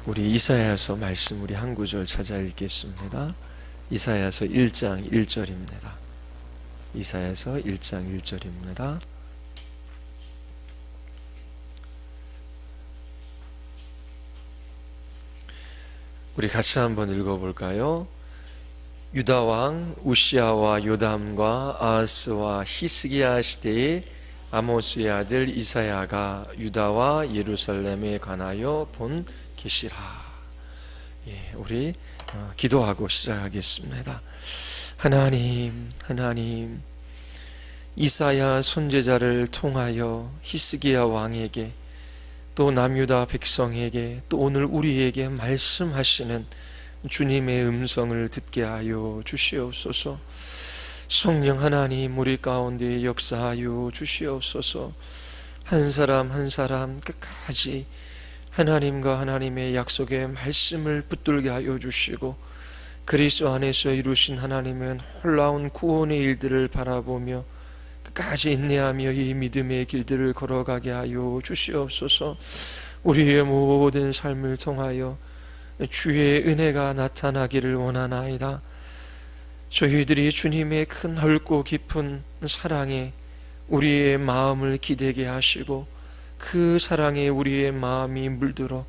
우리 이사야서 말씀 우리 한 구절 찾아 읽겠습니다. 이사야서 1장 1절입니다. 이사야서 1장 1절입니다. 우리 같이 한번 읽어볼까요? 유다 왕 우시아와 요담과 아하스와 히스기야 시대에 아모스의 아들 이사야가 유다와 예루살렘에 관하여 본 계시라. 우리 기도하고 시작하겠습니다. 하나님, 이사야 선지자를 통하여 히스기야 왕에게 또 남유다 백성에게 또 오늘 우리에게 말씀하시는 주님의 음성을 듣게 하여 주시옵소서. 성령 하나님, 우리 가운데 역사하여 주시옵소서. 한 사람 한 사람 끝까지 하나님과 하나님의 약속의 말씀을 붙들게 하여 주시고 그리스도 안에서 이루신 하나님의 놀라운 구원의 일들을 바라보며 끝까지 인내하며 이 믿음의 길들을 걸어가게 하여 주시옵소서. 우리의 모든 삶을 통하여 주의 은혜가 나타나기를 원하나이다. 저희들이 주님의 큰 넓고 깊은 사랑에 우리의 마음을 기대게 하시고 그 사랑에 우리의 마음이 물들어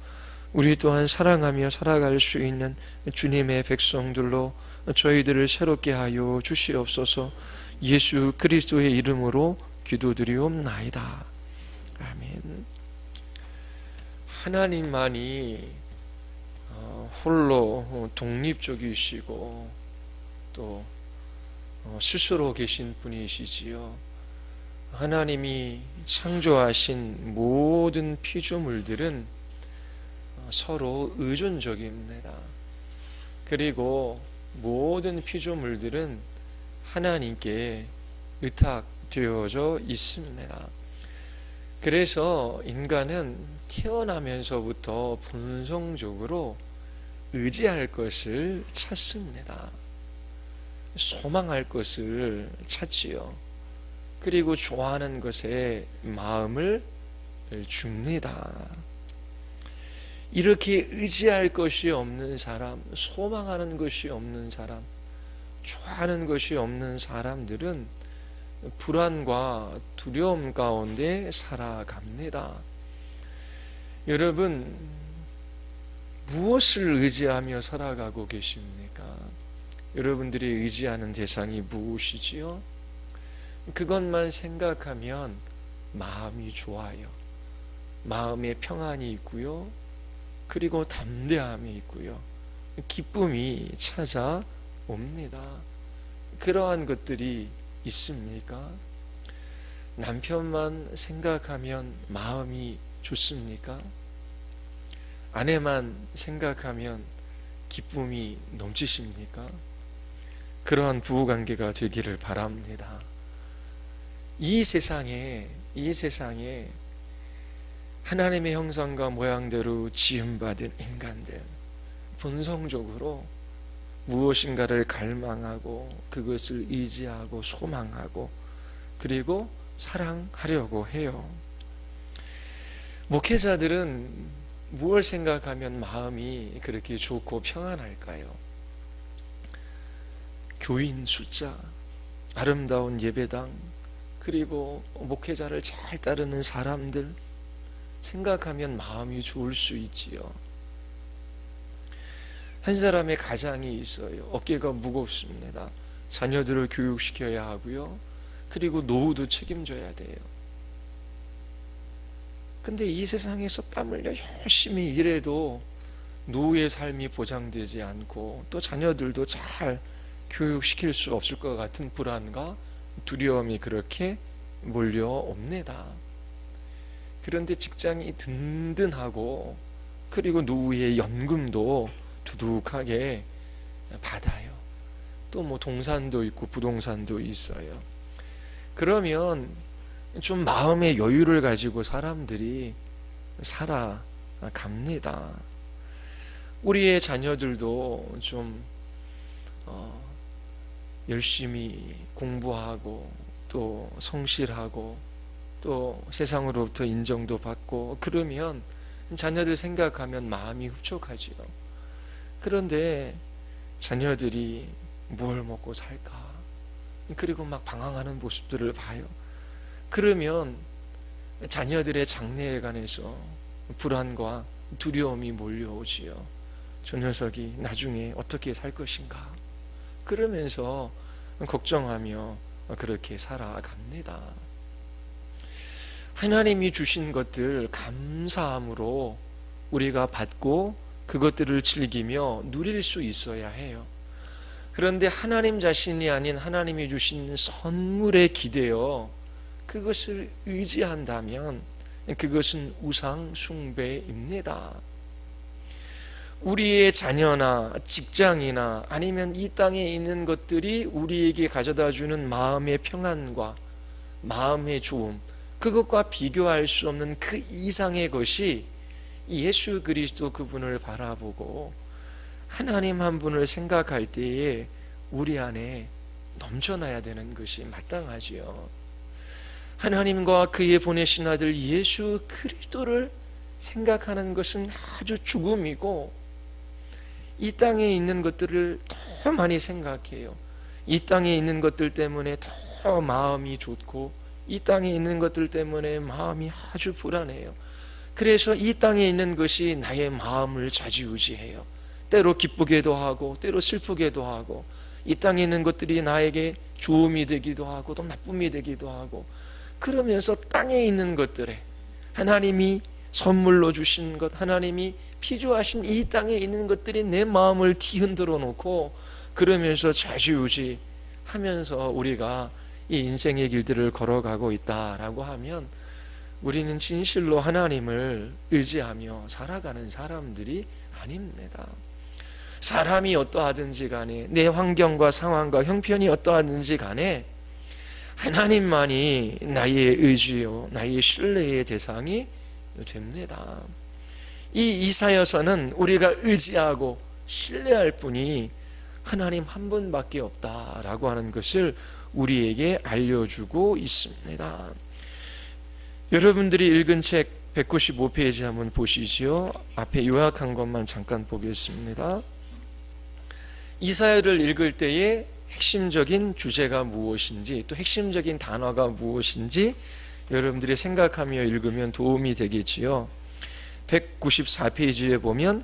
우리 또한 사랑하며 살아갈 수 있는 주님의 백성들로 저희들을 새롭게 하여 주시옵소서. 예수 그리스도의 이름으로 기도드리옵나이다. 아멘. 하나님만이 홀로 독립적이시고 또 스스로 계신 분이시지요. 하나님이 창조하신 모든 피조물들은 서로 의존적입니다. 그리고 모든 피조물들은 하나님께 의탁되어져 있습니다. 그래서 인간은 태어나면서부터 본성적으로 의지할 것을 찾습니다. 소망할 것을 찾지요. 그리고 좋아하는 것에 마음을 줍니다. 이렇게 의지할 것이 없는 사람, 소망하는 것이 없는 사람, 좋아하는 것이 없는 사람들은 불안과 두려움 가운데 살아갑니다. 여러분, 무엇을 의지하며 살아가고 계십니까? 여러분들이 의지하는 대상이 무엇이지요? 그것만 생각하면 마음이 좋아요. 마음에 평안이 있고요. 그리고 담대함이 있고요. 기쁨이 찾아옵니다. 그러한 것들이 있습니까? 남편만 생각하면 마음이 좋습니까? 아내만 생각하면 기쁨이 넘치십니까? 그러한 부부관계가 되기를 바랍니다. 이 세상에 하나님의 형상과 모양대로 지음받은 인간들, 본성적으로 무엇인가를 갈망하고 그것을 의지하고 소망하고 그리고 사랑하려고 해요. 목회자들은 무엇을 생각하면 마음이 그렇게 좋고 평안할까요? 교인 숫자, 아름다운 예배당, 그리고 목회자를 잘 따르는 사람들 생각하면 마음이 좋을 수 있지요. 한 사람의 가장이 있어요. 어깨가 무겁습니다. 자녀들을 교육시켜야 하고요. 그리고 노후도 책임져야 돼요. 근데 이 세상에서 땀 흘려 열심히 일해도 노후의 삶이 보장되지 않고 또 자녀들도 잘 교육시킬 수 없을 것 같은 불안과 두려움이 그렇게 몰려옵니다. 그런데 직장이 든든하고 그리고 노후의 연금도 두둑하게 받아요. 또 뭐 동산도 있고 부동산도 있어요. 그러면 좀 마음의 여유를 가지고 사람들이 살아갑니다. 우리의 자녀들도 좀 열심히 공부하고 또 성실하고 또 세상으로부터 인정도 받고 그러면 자녀들 생각하면 마음이 흡족하지요. 그런데 자녀들이 뭘 먹고 살까? 그리고 막 방황하는 모습들을 봐요. 그러면 자녀들의 장래에 관해서 불안과 두려움이 몰려오지요. 저 녀석이 나중에 어떻게 살 것인가? 그러면서 걱정하며 그렇게 살아갑니다. 하나님이 주신 것들 감사함으로 우리가 받고 그것들을 즐기며 누릴 수 있어야 해요. 그런데 하나님 자신이 아닌 하나님이 주신 선물에 기대어 그것을 의지한다면 그것은 우상 숭배입니다. 우리의 자녀나 직장이나 아니면 이 땅에 있는 것들이 우리에게 가져다주는 마음의 평안과 마음의 좋음, 그것과 비교할 수 없는 그 이상의 것이 예수 그리스도 그분을 바라보고 하나님 한 분을 생각할 때에 우리 안에 넘쳐나야 되는 것이 마땅하지요. 하나님과 그의 보내신 아들 예수 그리스도를 생각하는 것은 아주 죽음이고, 이 땅에 있는 것들을 더 많이 생각해요. 이 땅에 있는 것들 때문에 더 마음이 좋고, 이 땅에 있는 것들 때문에 마음이 아주 불안해요. 그래서 이 땅에 있는 것이 나의 마음을 좌지우지해요. 때로 기쁘게도 하고 때로 슬프게도 하고, 이 땅에 있는 것들이 나에게 좋음이 되기도 하고 또 나쁨이 되기도 하고, 그러면서 땅에 있는 것들에 하나님이 선물로 주신 것, 하나님이 피조하신 이 땅에 있는 것들이 내 마음을 뒤흔들어 놓고, 그러면서 좌지우지 하면서 우리가 이 인생의 길들을 걸어가고 있다라고 하면 우리는 진실로 하나님을 의지하며 살아가는 사람들이 아닙니다. 사람이 어떠하든지 간에, 내 환경과 상황과 형편이 어떠하든지 간에 하나님만이 나의 의지요, 나의 신뢰의 대상이 됩니다. 이 이사야서는 우리가 의지하고 신뢰할 분이 하나님 한 분밖에 없다라고 하는 것을 우리에게 알려주고 있습니다. 여러분들이 읽은 책 195페이지 한번 보시지요. 앞에 요약한 것만 잠깐 보겠습니다. 이사야를 읽을 때에 핵심적인 주제가 무엇인지, 또 핵심적인 단어가 무엇인지 여러분들이 생각하며 읽으면 도움이 되겠지요. 194페이지에 보면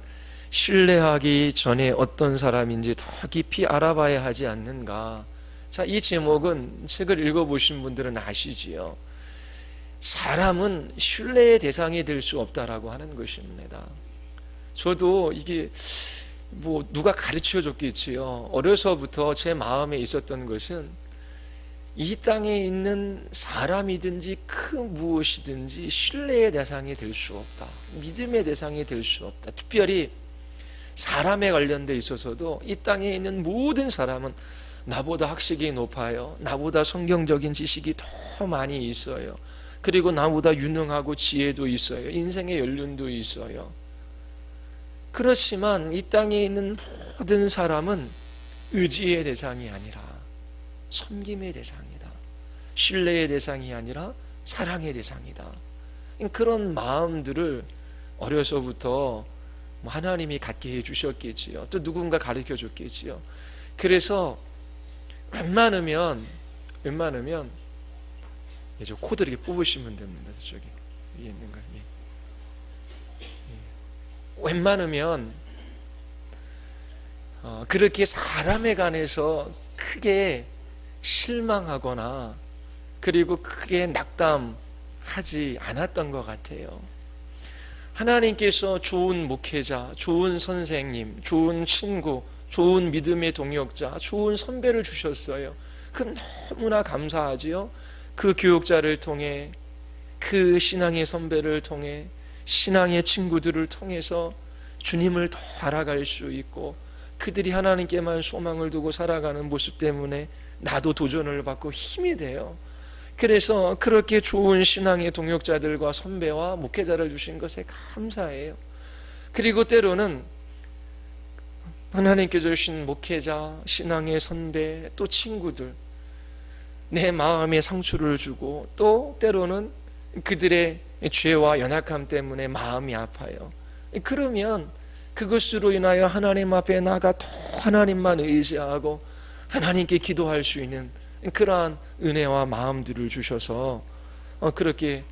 신뢰하기 전에 어떤 사람인지 더 깊이 알아봐야 하지 않는가. 자, 이 제목은 책을 읽어보신 분들은 아시지요. 사람은 신뢰의 대상이 될 수 없다라고 하는 것입니다. 저도 이게 누가 가르쳐 줬겠지요. 어려서부터 제 마음에 있었던 것은 이 땅에 있는 사람이든지 그 무엇이든지 신뢰의 대상이 될 수 없다, 믿음의 대상이 될 수 없다. 특별히 사람에 관련돼 있어서도 이 땅에 있는 모든 사람은 나보다 학식이 높아요, 나보다 성경적인 지식이 더 많이 있어요, 그리고 나보다 유능하고 지혜도 있어요, 인생의 연륜도 있어요. 그렇지만 이 땅에 있는 모든 사람은 의지의 대상이 아니라 섬김의 대상이다, 신뢰의 대상이 아니라 사랑의 대상이다. 그런 마음들을 어려서부터 하나님이 갖게 해주셨겠지요. 또 누군가 가르쳐 줬겠지요. 그래서 웬만하면 저 코드 이렇게 뽑으시면 됩니다. 저기 위에 있는 거. 웬만하면 그렇게 사람에 관해서 크게 실망하거나 그리고 크게 낙담하지 않았던 것 같아요. 하나님께서 좋은 목회자, 좋은 선생님, 좋은 친구, 좋은 믿음의 동역자, 좋은 선배를 주셨어요. 그 너무나 감사하지요. 그 교육자를 통해, 그 신앙의 선배를 통해, 신앙의 친구들을 통해서 주님을 더 알아갈 수 있고, 그들이 하나님께만 소망을 두고 살아가는 모습 때문에 나도 도전을 받고 힘이 돼요. 그래서 그렇게 좋은 신앙의 동역자들과 선배와 목회자를 주신 것에 감사해요. 그리고 때로는 하나님께서 주신 목회자, 신앙의 선배, 또 친구들, 내 마음에 상처를 주고 또 때로는 그들의 죄와 연약함 때문에 마음이 아파요. 그러면 그것으로 인하여 하나님 앞에 나가 더 하나님만 의지하고 하나님께 기도할 수 있는 그러한 은혜와 마음들을 주셔서 그렇게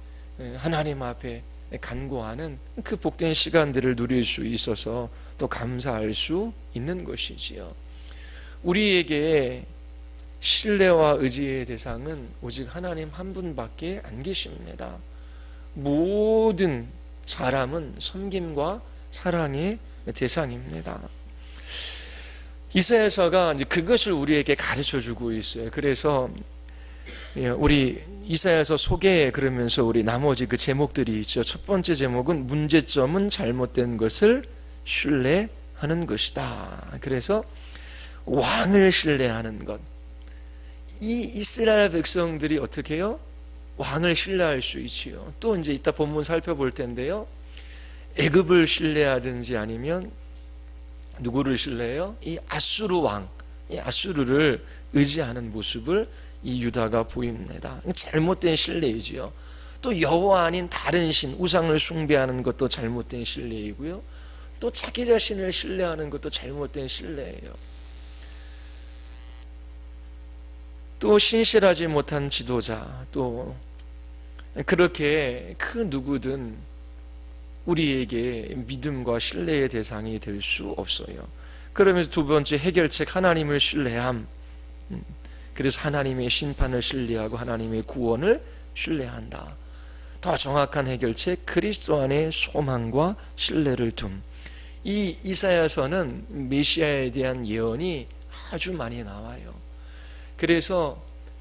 하나님 앞에 간구하는 그 복된 시간들을 누릴 수 있어서 또 감사할 수 있는 것이지요. 우리에게 신뢰와 의지의 대상은 오직 하나님 한 분밖에 안 계십니다. 모든 사람은 섬김과 사랑의 대상입니다. 이사야서가 이제 그것을 우리에게 가르쳐 주고 있어요. 그래서 우리 이사야서 소개 그러면서 우리 나머지 그 제목들이 있죠. 첫 번째 제목은 문제점은 잘못된 것을 신뢰하는 것이다. 그래서 왕을 신뢰하는 것. 이 이스라엘 백성들이 어떻게 해요? 왕을 신뢰할 수 있지요. 또 이제 이따 본문 살펴볼 텐데요. 애굽을 신뢰하든지 아니면 누구를 신뢰해요? 이 아수르 왕, 이 아수르를 의지하는 모습을 이 유다가 보입니다. 잘못된 신뢰이지요. 또 여호와 아닌 다른 신, 우상을 숭배하는 것도 잘못된 신뢰이고요. 또 자기 자신을 신뢰하는 것도 잘못된 신뢰예요. 또 신실하지 못한 지도자, 또 그렇게 그 누구든 우리에게 믿음과 신뢰의 대상이 될 수 없어요. 그러면서 두 번째 해결책, 하나님을 신뢰함. 그래서 하나님의 심판을 신뢰하고 하나님의 구원을 신뢰한다. 더 정확한 해결책, 그리스도 안에 소망과 신뢰를 둠. 이 이사야서는 메시아에 대한 예언이 아주 많이 나와요. 그래서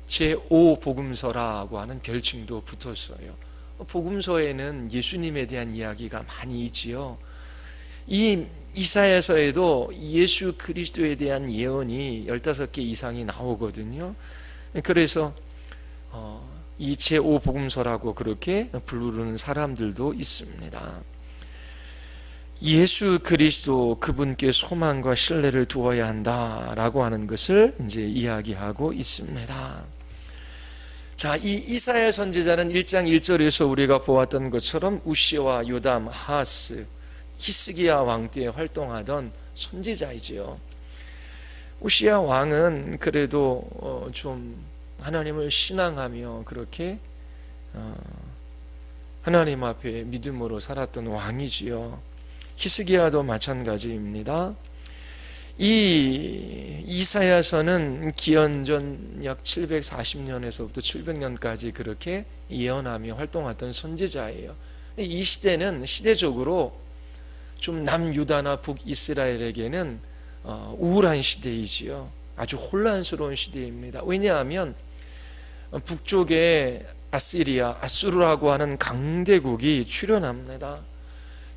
제5복음서라고 하는 별칭도 붙었어요. 복음서에는 예수님에 대한 이야기가 많이 있지요. 이 이사야서에도 예수 그리스도에 대한 예언이 15개 이상이 나오거든요. 그래서 이 제5복음서라고 그렇게 부르는 사람들도 있습니다. 예수 그리스도, 그분께 소망과 신뢰를 두어야 한다라고 하는 것을 이제 이야기하고 있습니다. 자, 이 이사야 선지자는 1장 1절에서 우리가 보았던 것처럼 우시와 요담, 하스, 히스기야 왕 때 활동하던 선지자이지요. 우시야 왕은 그래도 좀 하나님을 신앙하며 그렇게 하나님 앞에 믿음으로 살았던 왕이지요. 히스기야도 마찬가지입니다. 이 이사야서는 기원전 약 740년에서부터 700년까지 그렇게 예언하며 활동했던 선지자예요. 이 시대는 시대적으로 좀 남유다나 북이스라엘에게는 우울한 시대이지요. 아주 혼란스러운 시대입니다. 왜냐하면 북쪽에 아시리아, 아수르라고 하는 강대국이 출현합니다.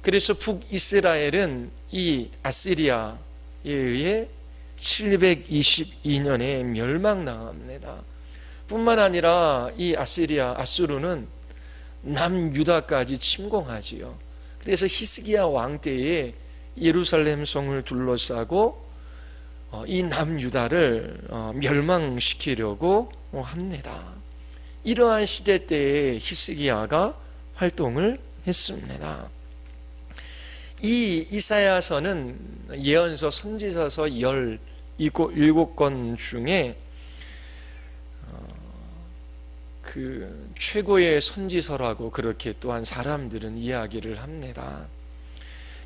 그래서 북이스라엘은 이 아시리아에 의해 722년에 멸망당합니다. 뿐만 아니라 이 아수르는 남유다까지 침공하지요. 그래서 히스기야 왕 때에 예루살렘 성을 둘러싸고 이 남유다를 멸망시키려고 합니다. 이러한 시대 때에 히스기야가 활동을 했습니다. 이 이사야서는 예언서, 선지서서 17권 중에 그 최고의 선지서라고 그렇게 또한 사람들은 이야기를 합니다.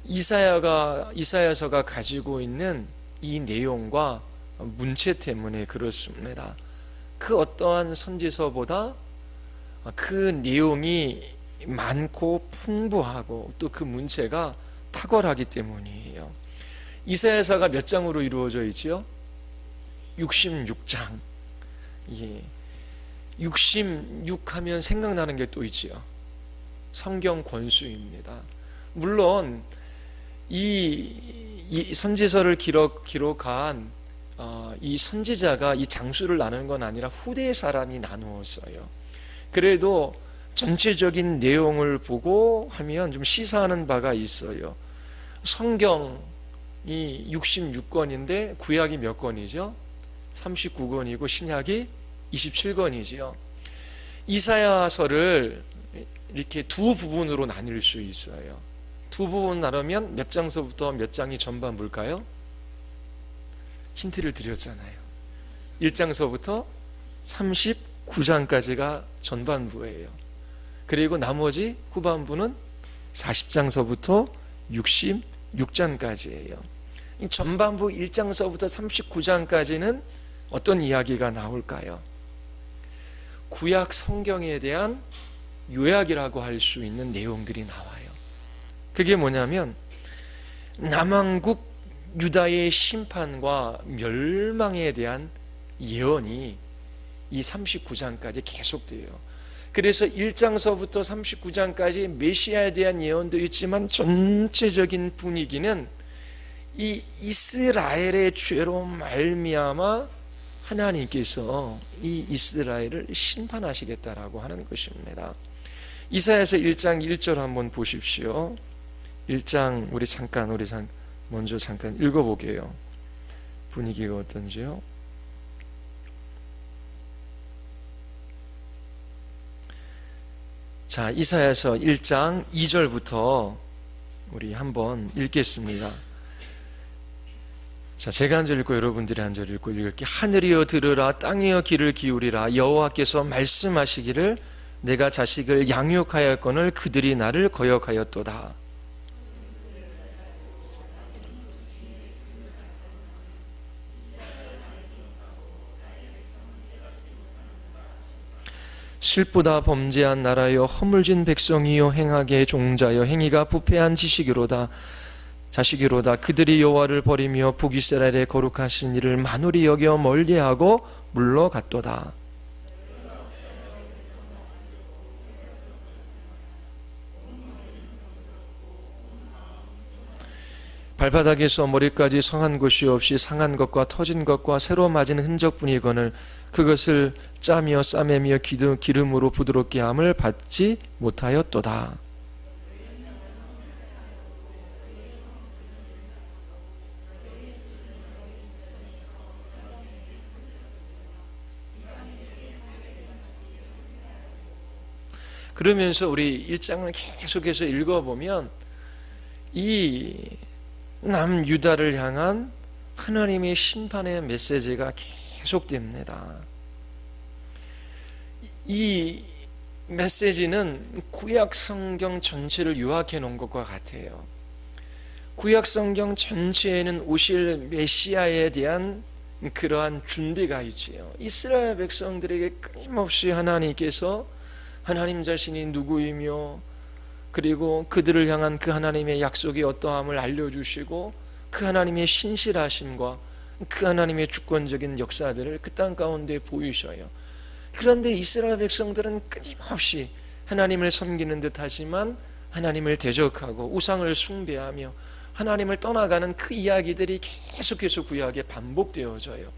이사야서가 가지고 있는 이 내용과 문체 때문에 그렇습니다. 그 어떠한 선지서보다 그 내용이 많고 풍부하고 또 그 문체가 탁월하기 때문이에요. 이사야서가 몇 장으로 이루어져 있지요? 66장. 예. 66 하면 생각나는 게 또 있지요. 성경 권수입니다. 물론 이 선지서를 기록한 이 선지자가 이 장수를 나누는 건 아니라 후대의 사람이 나누었어요. 그래도 전체적인 내용을 보고 하면 좀 시사하는 바가 있어요. 성경이 66권인데 구약이 몇 권이죠? 39권이고 신약이 27권이지요. 이사야서를 이렇게 두 부분으로 나뉠 수 있어요. 두 부분 나누면 몇 장서부터 몇 장이 전반부일까요? 힌트를 드렸잖아요. 1장서부터 39장까지가 전반부예요. 그리고 나머지 후반부는 40장서부터 66장까지예요. 전반부 1장서부터 39장까지는 어떤 이야기가 나올까요? 구약 성경에 대한 요약이라고 할 수 있는 내용들이 나와요. 그게 뭐냐면 남왕국 유다의 심판과 멸망에 대한 예언이 이 39장까지 계속돼요. 그래서 1장서부터 39장까지 메시아에 대한 예언도 있지만 전체적인 분위기는 이 이스라엘의 죄로 말미암아 하나님께서 이 이스라엘을 심판하시겠다라고 하는 것입니다. 이사야서 1장 1절 한번 보십시오. 1장 우리 먼저 잠깐 읽어보게요. 분위기가 어떤지요? 자, 이사야서 1장 2절부터 우리 한번 읽겠습니다. 자, 제가 한 절 읽고 여러분들이 한 절 읽고 읽을게요. 하늘이여 들으라, 땅이여 귀를 기울이라. 여호와께서 말씀하시기를 내가 자식을 양육하였거늘 그들이 나를 거역하였도다. 실보다 범죄한 나라여, 허물진 백성이여, 행하게 종자여, 행위가 부패한 자식이로다. 그들이 여호와를 버리며 북이스라엘의 거룩하신 이를 만홀히 여겨 멀리하고 물러갔도다. 발바닥에서 머리까지 성한 곳이 없이 상한 것과 터진 것과 새로 맞은 흔적뿐이거늘 그것을 짜며 싸매며 기름으로 부드럽게 함을 받지 못하였도다. 그러면서 우리 1장을 계속해서 읽어보면 이 남유다를 향한 하나님의 심판의 메시지가 계속됩니다. 이 메시지는 구약 성경 전체를 요약해 놓은 것과 같아요. 구약 성경 전체에는 오실 메시아에 대한 그러한 준비가 있지요. 이스라엘 백성들에게 끊임없이 하나님께서 하나님 자신이 누구이며 그리고 그들을 향한 그 하나님의 약속이 어떠함을 알려주시고 그 하나님의 신실하심과 그 하나님의 주권적인 역사들을 그 땅 가운데 보이셔요. 그런데 이스라엘 백성들은 끊임없이 하나님을 섬기는 듯 하지만 하나님을 대적하고 우상을 숭배하며 하나님을 떠나가는 그 이야기들이 계속해서 구약에 반복되어져요.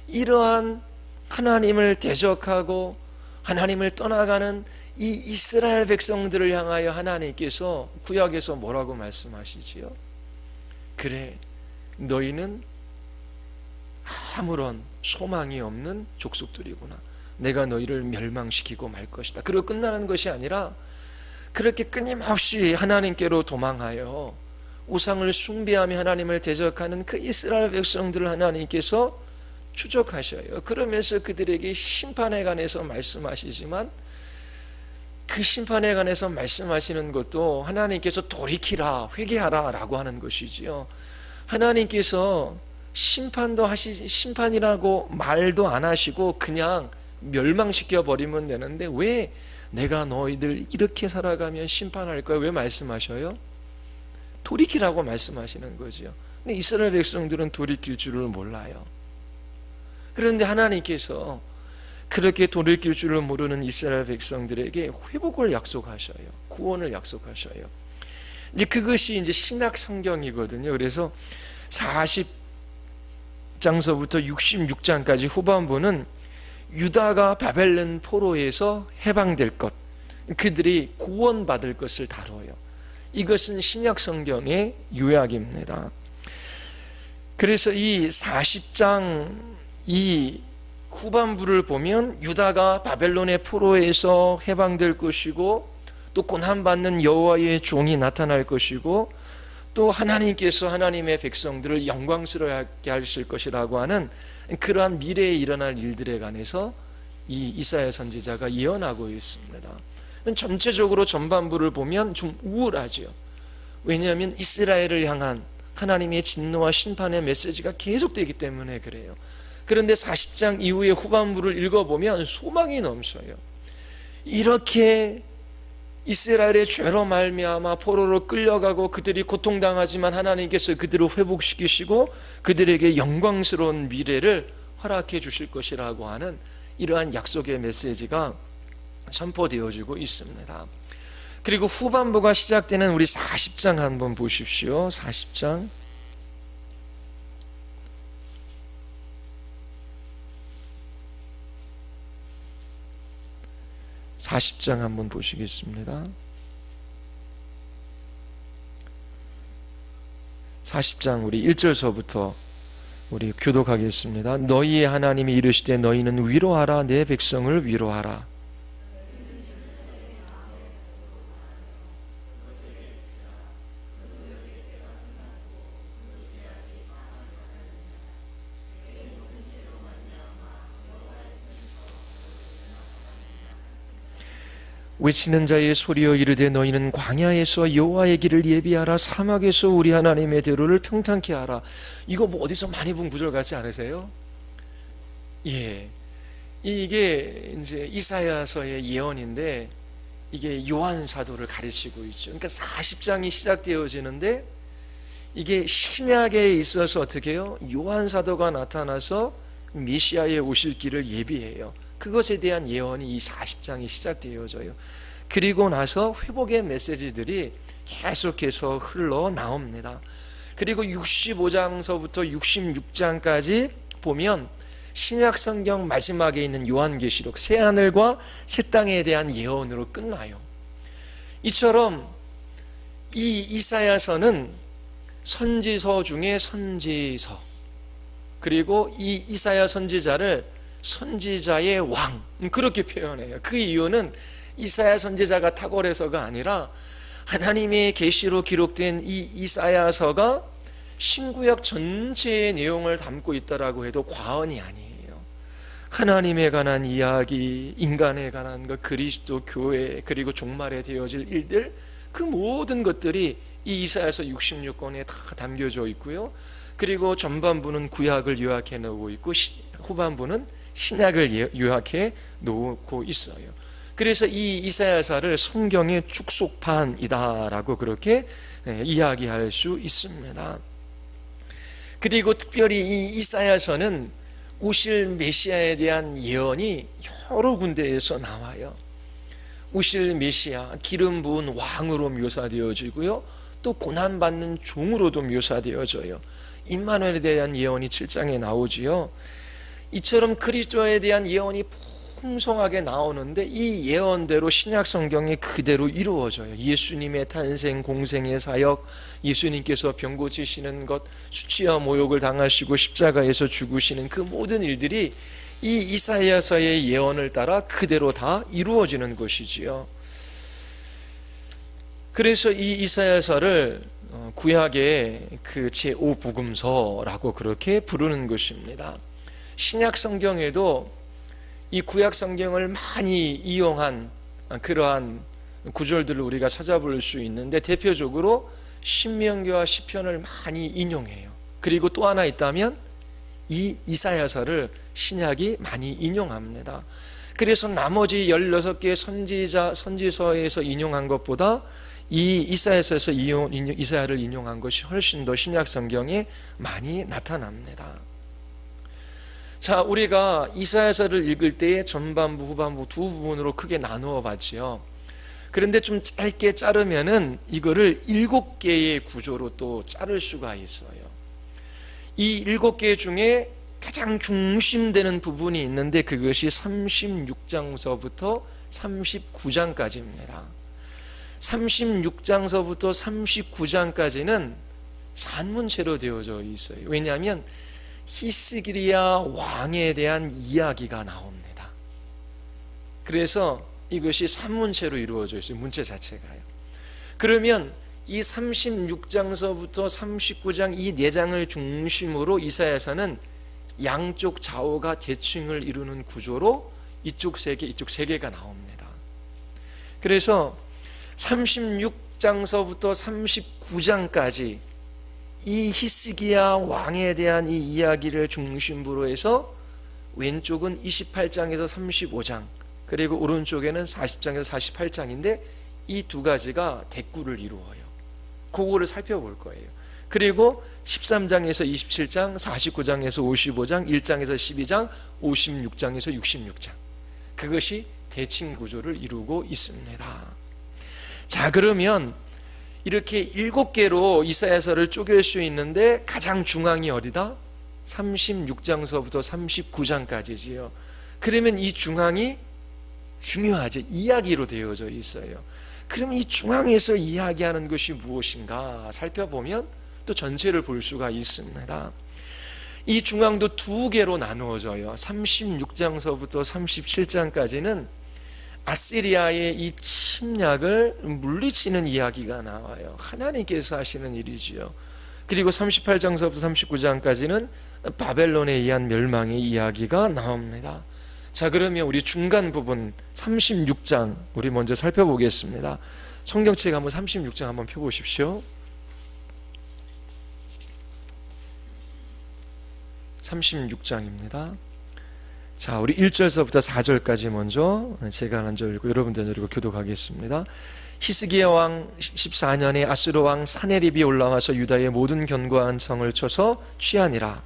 이러한 하나님을 대적하고 하나님을 떠나가는 이 이스라엘 백성들을 향하여 하나님께서 구약에서 뭐라고 말씀하시지요? 그래, 너희는 아무런 소망이 없는 족속들이구나. 내가 너희를 멸망시키고 말 것이다. 그리고 끝나는 것이 아니라 그렇게 끊임없이 하나님께로 도망하여 우상을 숭배하며 하나님을 대적하는 그 이스라엘 백성들을 하나님께서 추적하셔요. 그러면서 그들에게 심판에 관해서 말씀하시지만 그 심판에 관해서 말씀하시는 것도 하나님께서 돌이키라, 회개하라 라고 하는 것이지요. 하나님께서 심판이라고 말도 안 하시고 그냥 멸망시켜 버리면 되는데 왜 내가 너희들 이렇게 살아가면 심판할 거야? 왜 말씀하셔요? 돌이키라고 말씀하시는 거죠. 근데 이스라엘 백성들은 돌이킬 줄을 몰라요. 그런데 하나님께서 그렇게 돌이킬 줄을 모르는 이스라엘 백성들에게 회복을 약속하셔요. 구원을 약속하셔요. 이제 그것이 이제 신약 성경이거든요. 그래서 40장서부터 66장까지 후반부는 유다가 바벨론 포로에서 해방될 것, 그들이 구원받을 것을 다뤄요. 이것은 신약 성경의 요약입니다. 그래서 이 40장 이 후반부를 보면 유다가 바벨론의 포로에서 해방될 것이고, 또 고난받는 여호와의 종이 나타날 것이고, 또 하나님께서 하나님의 백성들을 영광스러워하게 하실 것이라고 하는 그러한 미래에 일어날 일들에 관해서 이 이사야 선지자가 예언하고 있습니다. 전체적으로 전반부를 보면 좀 우울하죠. 왜냐하면 이스라엘을 향한 하나님의 진노와 심판의 메시지가 계속되기 때문에 그래요. 그런데 40장 이후의 후반부를 읽어보면 소망이 넘쳐요. 이렇게 이스라엘의 죄로 말미암아 포로로 끌려가고 그들이 고통당하지만 하나님께서 그들을 회복시키시고 그들에게 영광스러운 미래를 허락해 주실 것이라고 하는 이러한 약속의 메시지가 선포되어지고 있습니다. 그리고 후반부가 시작되는 우리 40장 한번 보십시오. 40장 40장 한번 보시겠습니다. 40장 우리 1절서부터 우리 교독하겠습니다. 너희의 하나님이 이르시되 너희는 위로하라 내 백성을 위로하라. 외치는 자의 소리여 이르되 너희는 광야에서 여호와의 길을 예비하라 사막에서 우리 하나님의 대로를 평탄케 하라. 이거 뭐 어디서 많이 본 구절 같지 않으세요? 예, 이게 이제 이사야서의 예언인데 이게 요한 사도를 가르치고 있죠. 그러니까 40장이 시작되어지는데 이게 신약에 있어서 어떻게 해요? 요한 사도가 나타나서 메시아의 오실 길을 예비해요. 그것에 대한 예언이 이 40장이 시작되어져요. 그리고 나서 회복의 메시지들이 계속해서 흘러나옵니다. 그리고 65장서부터 66장까지 보면 신약 성경 마지막에 있는 요한계시록 새하늘과 새 땅에 대한 예언으로 끝나요. 이처럼 이 이사야서는 선지서 중에 선지서, 그리고 이 이사야 선지자를 선지자의 왕, 그렇게 표현해요. 그 이유는 이사야 선지자가 탁월해서가 아니라 하나님의 계시로 기록된 이 이사야서가 신구약 전체의 내용을 담고 있다라고 해도 과언이 아니에요. 하나님에 관한 이야기, 인간에 관한 것, 그리스도 교회, 그리고 종말에 되어질 일들, 그 모든 것들이 이 이사야서 66권에 다 담겨져 있고요. 그리고 전반부는 구약을 요약해 놓고 있고 후반부는 신약을 요약해 놓고 있어요. 그래서 이 이사야서를 성경의 축소판이다라고 그렇게 이야기할 수 있습니다. 그리고 특별히 이 이사야서는 오실 메시아에 대한 예언이 여러 군데에서 나와요. 오실 메시아, 기름 부은 왕으로 묘사되어지고요, 또 고난받는 종으로도 묘사되어져요. 임마누엘에 대한 예언이 7장에 나오지요. 이처럼 그리스도에 대한 예언이 풍성하게 나오는데 이 예언대로 신약 성경이 그대로 이루어져요. 예수님의 탄생, 공생의 사역, 예수님께서 병 고치시는 것, 수치와 모욕을 당하시고 십자가에서 죽으시는 그 모든 일들이 이 이사야서의 예언을 따라 그대로 다 이루어지는 것이지요. 그래서 이 이사야서를 구약의 그 제5복음서라고 그렇게 부르는 것입니다. 신약 성경에도 이 구약 성경을 많이 이용한 그러한 구절들을 우리가 찾아볼 수 있는데 대표적으로 신명기와 시편을 많이 인용해요. 그리고 또 하나 있다면 이 이사야서를 신약이 많이 인용합니다. 그래서 나머지 16개의 선지서에서 인용한 것보다 이 이사야서에서 이사야를 인용한 것이 훨씬 더 신약 성경에 많이 나타납니다. 자, 우리가 이사야서를 읽을 때에 전반부, 후반부 두 부분으로 크게 나누어 봤지요. 그런데 좀 짧게 자르면은 이거를 7개의 구조로 또 자를 수가 있어요. 이 7개 중에 가장 중심되는 부분이 있는데 그것이 36장서부터 39장까지입니다. 36장서부터 39장까지는 산문체로 되어져 있어요. 왜냐하면 히스기야 왕에 대한 이야기가 나옵니다. 그래서 이것이 3문체로 이루어져 있어요. 문체 자체가요. 그러면 이 36장서부터 39장 이 4장을 중심으로 이사야서는 양쪽 좌우가 대칭을 이루는 구조로 이쪽 3개, 이쪽 3개가 나옵니다. 그래서 36장서부터 39장까지 이 히스기야 왕에 대한 이 이야기를 중심으로 해서 왼쪽은 28장에서 35장, 그리고 오른쪽에는 40장에서 48장인데 이 두 가지가 대꾸를 이루어요. 그거를 살펴볼 거예요. 그리고 13장에서 27장, 49장에서 55장, 1장에서 12장, 56장에서 66장, 그것이 대칭 구조를 이루고 있습니다. 자, 그러면 이렇게 7개로 이사야서를 쪼갤 수 있는데 가장 중앙이 어디다? 36장서부터 39장까지지요. 그러면 이 중앙이 중요하죠. 이야기로 되어져 있어요. 그럼 이 중앙에서 이야기하는 것이 무엇인가 살펴보면 또 전체를 볼 수가 있습니다. 이 중앙도 2개로 나누어져요. 36장서부터 37장까지는 아시리아의 이 침략을 물리치는 이야기가 나와요. 하나님께서 하시는 일이지요. 그리고 38장서부터 39장까지는 바벨론에 의한 멸망의 이야기가 나옵니다. 자, 그러면 우리 중간 부분 36장 우리 먼저 살펴보겠습니다. 성경책 한번 36장 한번 펴보십시오. 36장입니다. 자, 우리 1절서부터 4절까지 먼저 제가 한 절 읽고 여러분들 읽고 교독하겠습니다. 히스기야 왕 14년에 아수르 왕 사네립이 올라와서 유다의 모든 견고한 성을 쳐서 취하니라.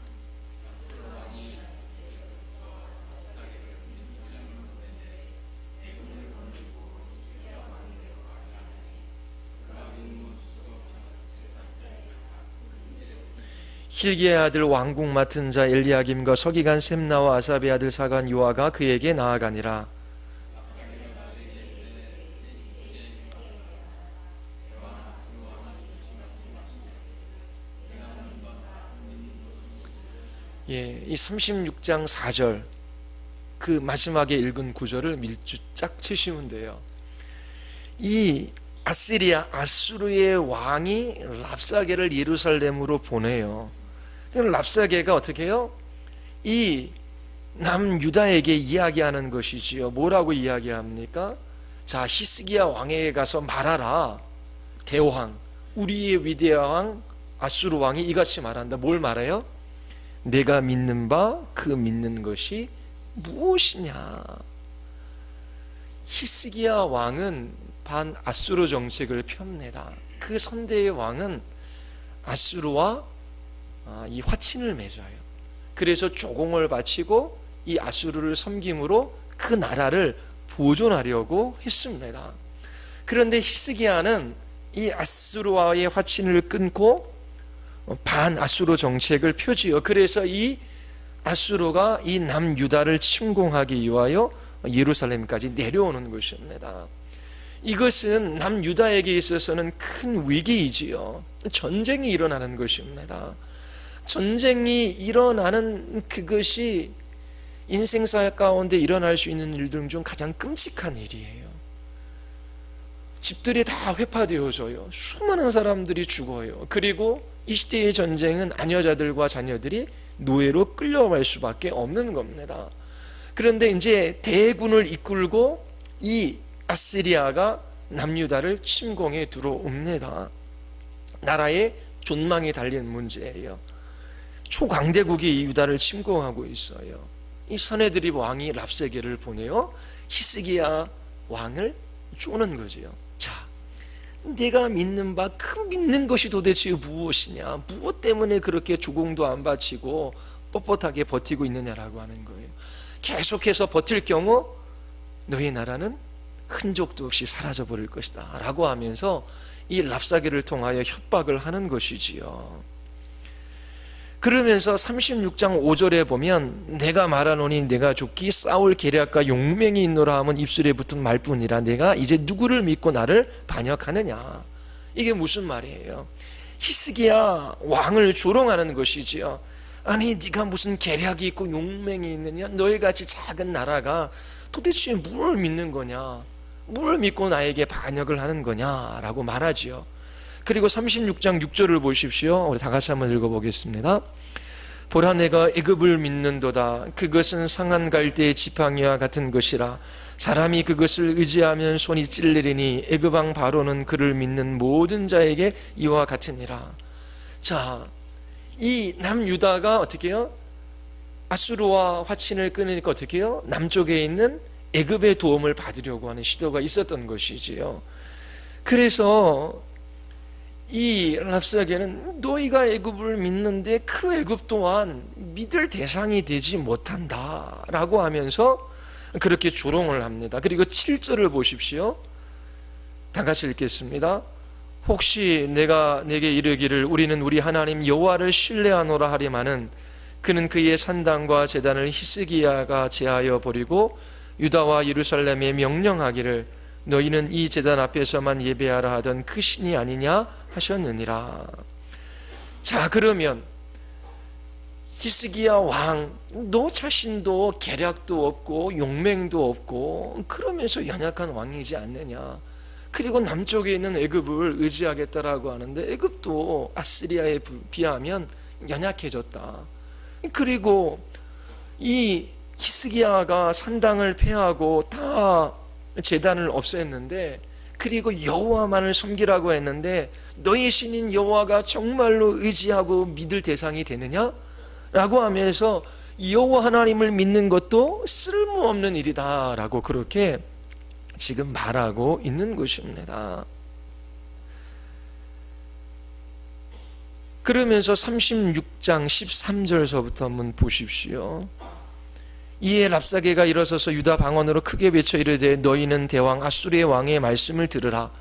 힐기의 아들 왕궁 맡은 자 엘리야김과 서기관 셈나와 아삽의 아들 사관 요아가 그에게 나아가니라. 예, 이 36장 4절 그 마지막에 읽은 구절을 밀주 쫙 치시면 돼요. 이 아시리아 아수르의 왕이 랍사게를 예루살렘으로 보내요. 랍사게가 어떻게 해요? 이 남유다에게 이야기하는 것이지요. 뭐라고 이야기합니까? 자, 히스기야 왕에게 가서 말하라. 대왕, 우리의 위대한 왕 아수르 왕이 이같이 말한다. 뭘 말해요? 내가 믿는 바 그 믿는 것이 무엇이냐. 히스기야 왕은 반 아수르 정책을 펴냅니다. 그 선대의 왕은 아수르와 이 화친을 맺어요. 그래서 조공을 바치고 이 아수르를 섬김으로 그 나라를 보존하려고 했습니다. 그런데 히스기야는 이 아수르와의 화친을 끊고 반아수르 정책을 펴지요. 그래서 이 아수르가 이 남유다를 침공하기 위하여 예루살렘까지 내려오는 것입니다. 이것은 남유다에게 있어서는 큰 위기이지요. 전쟁이 일어나는 것입니다. 전쟁이 일어나는 그것이 인생사 가운데 일어날 수 있는 일들 중 가장 끔찍한 일이에요. 집들이 다 회파되어져요. 수많은 사람들이 죽어요. 그리고 이 시대의 전쟁은 아녀자들과 자녀들이 노예로 끌려갈 수밖에 없는 겁니다. 그런데 이제 대군을 이끌고 이 아시리아가 남유다를 침공해 들어옵니다. 나라의 존망이 달린 문제예요. 초강대국이 유다를 침공하고 있어요. 이 선헤드립 왕이 랍사게를 보내어 히스기야 왕을 쪼는 거지요. 자, 내가 믿는 바 그 믿는 것이 도대체 무엇이냐, 무엇 때문에 그렇게 조공도 안 바치고 뻣뻣하게 버티고 있느냐라고 하는 거예요. 계속해서 버틸 경우 너희 나라는 흔적도 없이 사라져버릴 것이다 라고 하면서 이 랍사게를 통하여 협박을 하는 것이지요. 그러면서 36장 5절에 보면 내가 말하노니 내가 좋기 싸울 계략과 용맹이 있노라 하면 입술에 붙은 말뿐이라 내가 이제 누구를 믿고 나를 반역하느냐. 이게 무슨 말이에요? 히스기야 왕을 조롱하는 것이지요. 아니 네가 무슨 계략이 있고 용맹이 있느냐? 너희같이 작은 나라가 도대체 뭘 믿는 거냐? 뭘 믿고 나에게 반역을 하는 거냐? 라고 말하지요. 그리고 36장 6절을 보십시오. 우리 다 같이 한번 읽어보겠습니다. 보라 내가 애굽을 믿는도다. 그것은 상한 갈대의 지팡이와 같은 것이라. 사람이 그것을 의지하면 손이 찔리리니 애굽 왕 바로는 그를 믿는 모든 자에게 이와 같으니라. 자, 이 남유다가 어떻게 해요? 아수르와 화친을 끊으니까 어떻게 해요? 남쪽에 있는 애굽의 도움을 받으려고 하는 시도가 있었던 것이지요. 그래서 이 랍사게는 너희가 애굽을 믿는데 그 애굽 또한 믿을 대상이 되지 못한다 라고 하면서 그렇게 조롱을 합니다. 그리고 7절을 보십시오. 다 같이 읽겠습니다. 혹시 내가 내게 이르기를 우리는 우리 하나님 여호와를 신뢰하노라 하리마는 그는 그의 산당과 제단을 히스기야가 제하여 버리고 유다와 예루살렘에 명령하기를 너희는 이 제단 앞에서만 예배하라 하던 그 신이 아니냐 하셨느니라. 자, 그러면 히스기야 왕, 너 자신도 계략도 없고 용맹도 없고 그러면서 연약한 왕이지 않느냐. 그리고 남쪽에 있는 애굽을 의지하겠다라고 하는데 애굽도 아시리아에 비하면 연약해졌다. 그리고 이 히스기야가 산당을 폐하고 다 제단을 없앴는데 그리고 여호와만을 섬기라고 했는데 너희 신인 여호와가 정말로 의지하고 믿을 대상이 되느냐? 라고 하면서 여호와 하나님을 믿는 것도 쓸모없는 일이다 라고 그렇게 지금 말하고 있는 것입니다. 그러면서 36장 13절서부터 한번 보십시오. 이에 랍사게가 일어서서 유다 방언으로 크게 외쳐 이르되 너희는 대왕 아수르의 왕의 말씀을 들으라.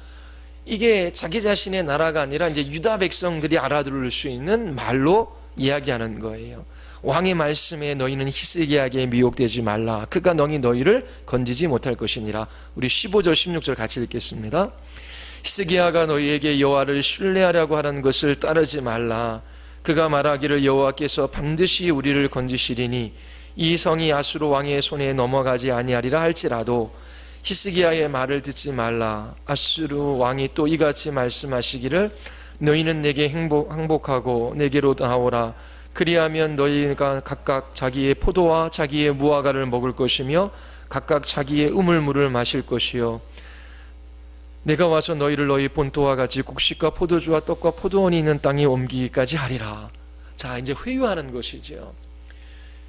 이게 자기 자신의 나라가 아니라 이제 유다 백성들이 알아들을 수 있는 말로 이야기하는 거예요. 왕의 말씀에 너희는 히스기야에게 미혹되지 말라. 그가 너희를 건지지 못할 것이니라. 우리 15절 16절 같이 읽겠습니다. 히스기야가 너희에게 여호와를 신뢰하려고 하는 것을 따르지 말라. 그가 말하기를 여호와께서 반드시 우리를 건지시리니 이 성이 아수르 왕의 손에 넘어가지 아니하리라 할지라도 히스기야의 말을 듣지 말라. 아수르 왕이 또 이같이 말씀하시기를 너희는 내게 항복하고 내게로 나오라. 그리하면 너희가 각각 자기의 포도와 자기의 무화과를 먹을 것이며 각각 자기의 우물물을 마실 것이요 내가 와서 너희를 너희 본토와 같이 곡식과 포도주와 떡과 포도원이 있는 땅에 옮기기까지 하리라. 자, 이제 회유하는 것이죠.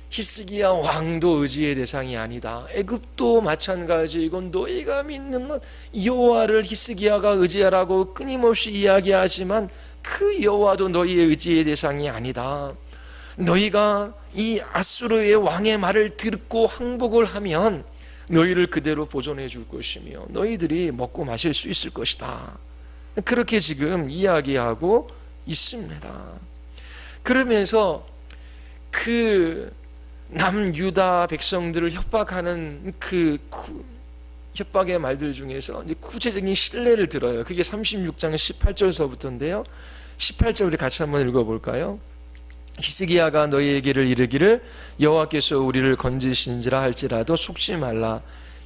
히스기야 왕도 의지의 대상이 아니다. 애굽도 마찬가지. 이건 너희가 믿는 여호와를 히스기야가 의지하라고 끊임없이 이야기하지만 그 여호와도 너희의 의지의 대상이 아니다. 너희가 이 아수르의 왕의 말을 듣고 항복을 하면 너희를 그대로 보존해 줄 것이며 너희들이 먹고 마실 수 있을 것이다. 그렇게 지금 이야기하고 있습니다. 그러면서 그 남유다 백성들을 협박하는 그 협박의 말들 중에서 이제 구체적인 신뢰를 들어요. 그게 36장 18절서부터인데요. 18절 우리 같이 한번 읽어볼까요? 히스기야가 너희에게를 이르기를 여호와께서 우리를 건지신지라 할지라도 속지 말라.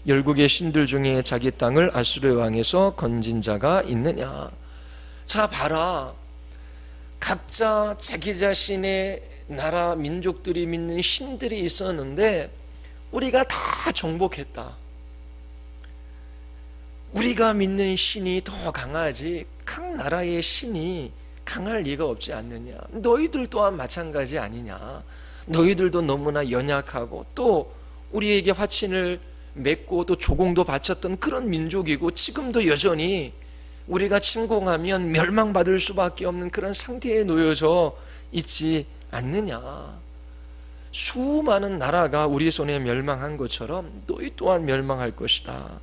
열국의 신들 중에 자기 땅을 아수르 왕에서 건진 자가 있느냐. 자, 봐라. 각자 자기 자신의 나라 민족들이 믿는 신들이 있었는데 우리가 다 정복했다. 우리가 믿는 신이 더 강하지 각 나라의 신이 강할 리가 없지 않느냐. 너희들 또한 마찬가지 아니냐. 너희들도 너무나 연약하고 또 우리에게 화친을 맺고 또 조공도 바쳤던 그런 민족이고 지금도 여전히 우리가 침공하면 멸망받을 수밖에 없는 그런 상태에 놓여져 있지 않느냐. 수많은 나라가 우리 손에 멸망한 것처럼 너희 또한 멸망할 것이다.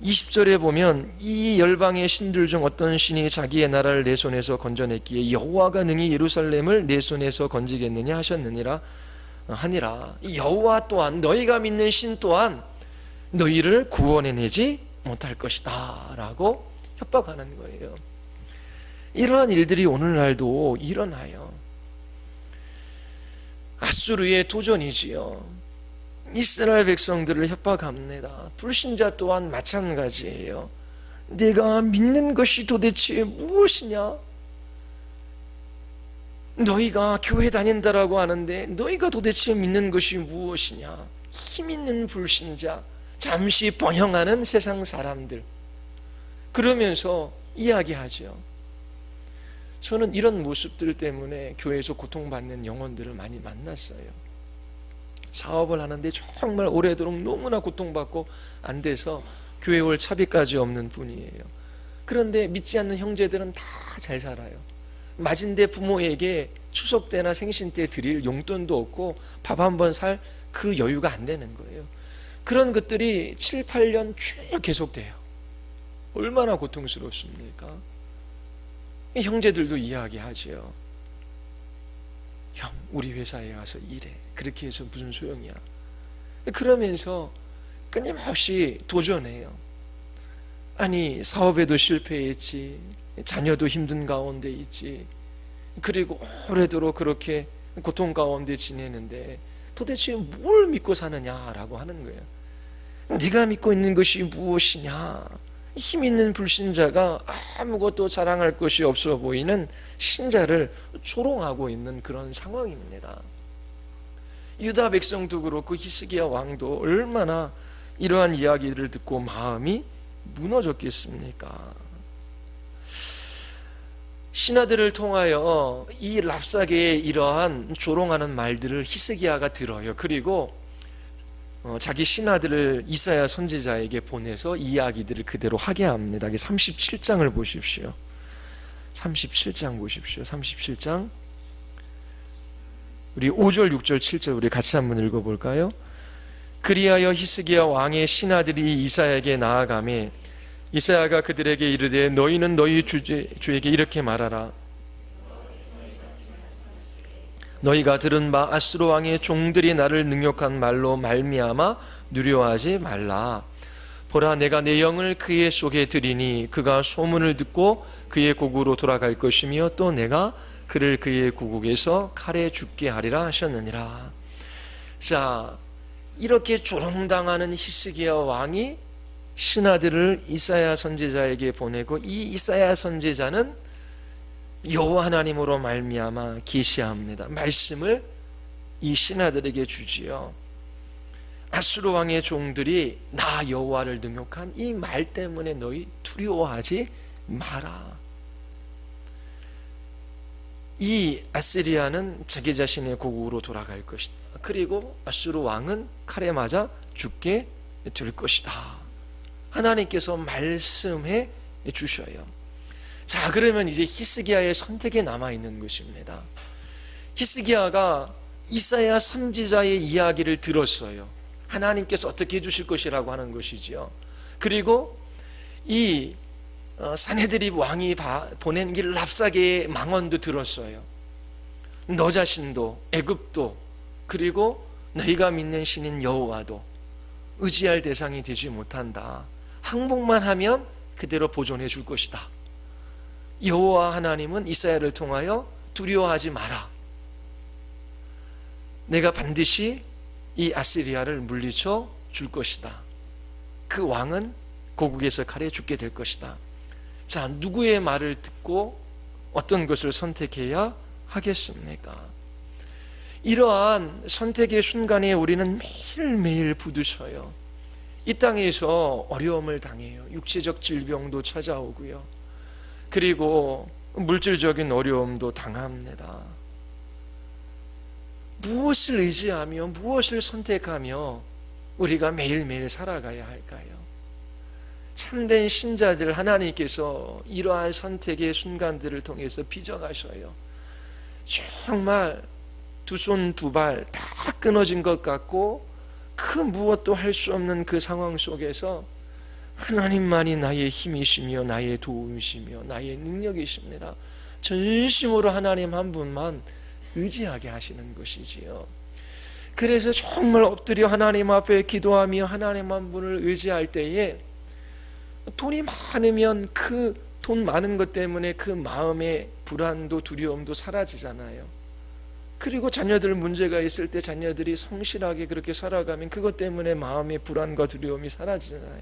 20절에 보면 이 열방의 신들 중 어떤 신이 자기의 나라를 내 손에서 건져냈기에 여호와가 능히 예루살렘을 내 손에서 건지겠느냐 하셨느니라 하니라. 여호와 또한 너희가 믿는 신 또한 너희를 구원해내지 못할 것이다 라고 협박하는 거예요. 이러한 일들이 오늘날도 일어나요. 아수르의 도전이지요. 이스라엘 백성들을 협박합니다. 불신자 또한 마찬가지예요. 내가 믿는 것이 도대체 무엇이냐? 너희가 교회 다닌다라고 하는데 너희가 도대체 믿는 것이 무엇이냐? 힘 있는 불신자, 잠시 번영하는 세상 사람들, 그러면서 이야기하죠. 저는 이런 모습들 때문에 교회에서 고통받는 영혼들을 많이 만났어요. 사업을 하는데 정말 오래도록 너무나 고통받고 안 돼서 교회 올 차비까지 없는 분이에요. 그런데 믿지 않는 형제들은 다 잘 살아요. 맞은데 부모에게 추석 때나 생신 때 드릴 용돈도 없고 밥 한 번 살 그 여유가 안 되는 거예요. 그런 것들이 7, 8년 쭉 계속돼요. 얼마나 고통스럽습니까? 형제들도 이야기하죠. 형, 우리 회사에 와서 일해. 그렇게 해서 무슨 소용이야? 그러면서 끊임없이 도전해요. 아니, 사업에도 실패했지, 자녀도 힘든 가운데 있지, 그리고 오래도록 그렇게 고통 가운데 지내는데 도대체 뭘 믿고 사느냐라고 하는 거예요. 네가 믿고 있는 것이 무엇이냐? 힘 있는 불신자가 아무것도 자랑할 것이 없어 보이는 신자를 조롱하고 있는 그런 상황입니다. 유다 백성도 그렇고 히스기야 왕도 얼마나 이러한 이야기를 듣고 마음이 무너졌겠습니까? 신하들을 통하여 이 랍사게의 이러한 조롱하는 말들을 히스기야가 들어요. 그리고 자기 신하들을 이사야 선지자에게 보내서 이야기들을 그대로 하게 합니다. 37장을 보십시오. 37장 보십시오. 37장 우리 5절, 6절, 7절 우리 같이 한번 읽어볼까요? 그리하여 히스기야 왕의 신하들이 이사야에게 나아가매 이사야가 그들에게 이르되 너희는 너희 주에게 이렇게 말하라. 너희가 들은 바 아수르 왕의 종들이 나를 능욕한 말로 말미암아 두려워하지 말라. 보라, 내가 내 영을 그의 속에 들이니 그가 소문을 듣고 그의 고국으로 돌아갈 것이며 또 내가 그를 그의 고국에서 칼에 죽게 하리라 하셨느니라. 자, 이렇게 조롱당하는 히스기야 왕이 신하들을 이사야 선지자에게 보내고 이 이사야 선지자는 여호와 하나님으로 말미암아 계시합니다. 말씀을 이 신하들에게 주지요. 아수르 왕의 종들이 나 여호와를 능욕한 이 말 때문에 너희 두려워하지 마라. 이 아시리아는 자기 자신의 고국으로 돌아갈 것이다. 그리고 아수르 왕은 칼에 맞아 죽게 될 것이다. 하나님께서 말씀해 주셔요. 자, 그러면 이제 히스기야의 선택에 남아있는 것입니다. 히스기야가 이사야 선지자의 이야기를 들었어요. 하나님께서 어떻게 해주실 것이라고 하는 것이지요. 그리고 이 산헤드립 왕이 보낸 이 랍사게의 망언도 들었어요. 너 자신도 애굽도 그리고 너희가 믿는 신인 여호와도 의지할 대상이 되지 못한다. 항복만 하면 그대로 보존해 줄 것이다. 여호와 하나님은 이사야를 통하여 두려워하지 마라. 내가 반드시 이 아시리아를 물리쳐 줄 것이다. 그 왕은 고국에서 칼에 죽게 될 것이다. 자, 누구의 말을 듣고 어떤 것을 선택해야 하겠습니까? 이러한 선택의 순간에 우리는 매일매일 부딪혀요. 이 땅에서 어려움을 당해요. 육체적 질병도 찾아오고요. 그리고 물질적인 어려움도 당합니다. 무엇을 의지하며 무엇을 선택하며 우리가 매일매일 살아가야 할까요? 참된 신자들 하나님께서 이러한 선택의 순간들을 통해서 빚어가셔요. 정말 두 손 두 발 다 끊어진 것 같고 그 무엇도 할 수 없는 그 상황 속에서 하나님만이 나의 힘이시며 나의 도움이시며 나의 능력이십니다. 전심으로 하나님 한 분만 의지하게 하시는 것이지요. 그래서 정말 엎드려 하나님 앞에 기도하며 하나님 한 분을 의지할 때에 돈이 많으면 그 돈 많은 것 때문에 그 마음의 불안도 두려움도 사라지잖아요. 그리고 자녀들 문제가 있을 때 자녀들이 성실하게 그렇게 살아가면 그것 때문에 마음의 불안과 두려움이 사라지잖아요.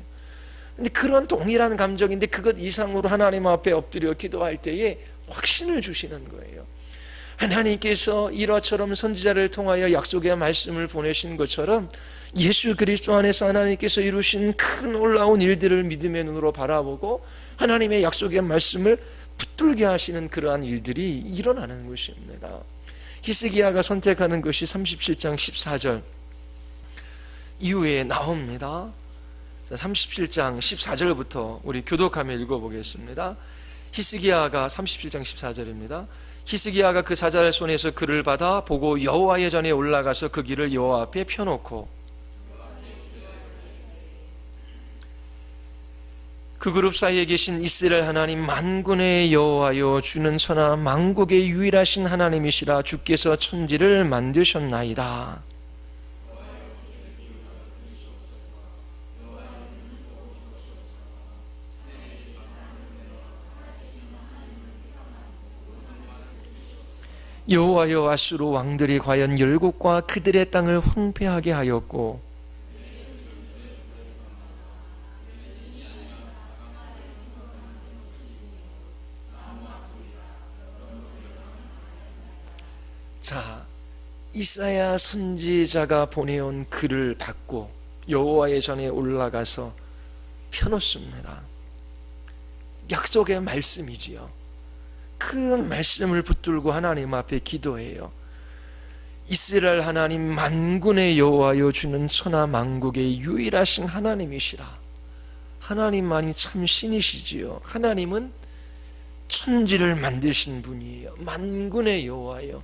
근데 그런 동일한 감정인데 그것 이상으로 하나님 앞에 엎드려 기도할 때에 확신을 주시는 거예요. 하나님께서 일화처럼 선지자를 통하여 약속의 말씀을 보내신 것처럼 예수 그리스도 안에서 하나님께서 이루신 큰 놀라운 일들을 믿음의 눈으로 바라보고 하나님의 약속의 말씀을 붙들게 하시는 그러한 일들이 일어나는 것입니다. 히스기야가 선택하는 것이 37장 14절 이후에 나옵니다. 37장 14절부터 우리 교독하며 읽어보겠습니다. 히스기야가 37장 14절입니다. 히스기야가 그 사자의 손에서 글을 받아 보고 여호와의 전에 올라가서 그 길을 여호와 앞에 펴놓고 그 그룹 사이에 계신 이스라엘 하나님 만군의 여호와여 주는 천하 만국의 유일하신 하나님이시라 주께서 천지를 만드셨나이다. 여호와여 아수르 왕들이 과연 열국과 그들의 땅을 황폐하게 하였고 자, 이사야 선지자가 보내온 글을 받고 여호와의 전에 올라가서 펴놓습니다. 약속의 말씀이지요. 그 말씀을 붙들고 하나님 앞에 기도해요. 이스라엘 하나님 만군의 여호와여 주는 천하 만국의 유일하신 하나님이시라. 하나님만이 참 신이시지요. 하나님은 천지를 만드신 분이에요. 만군의 여호와여,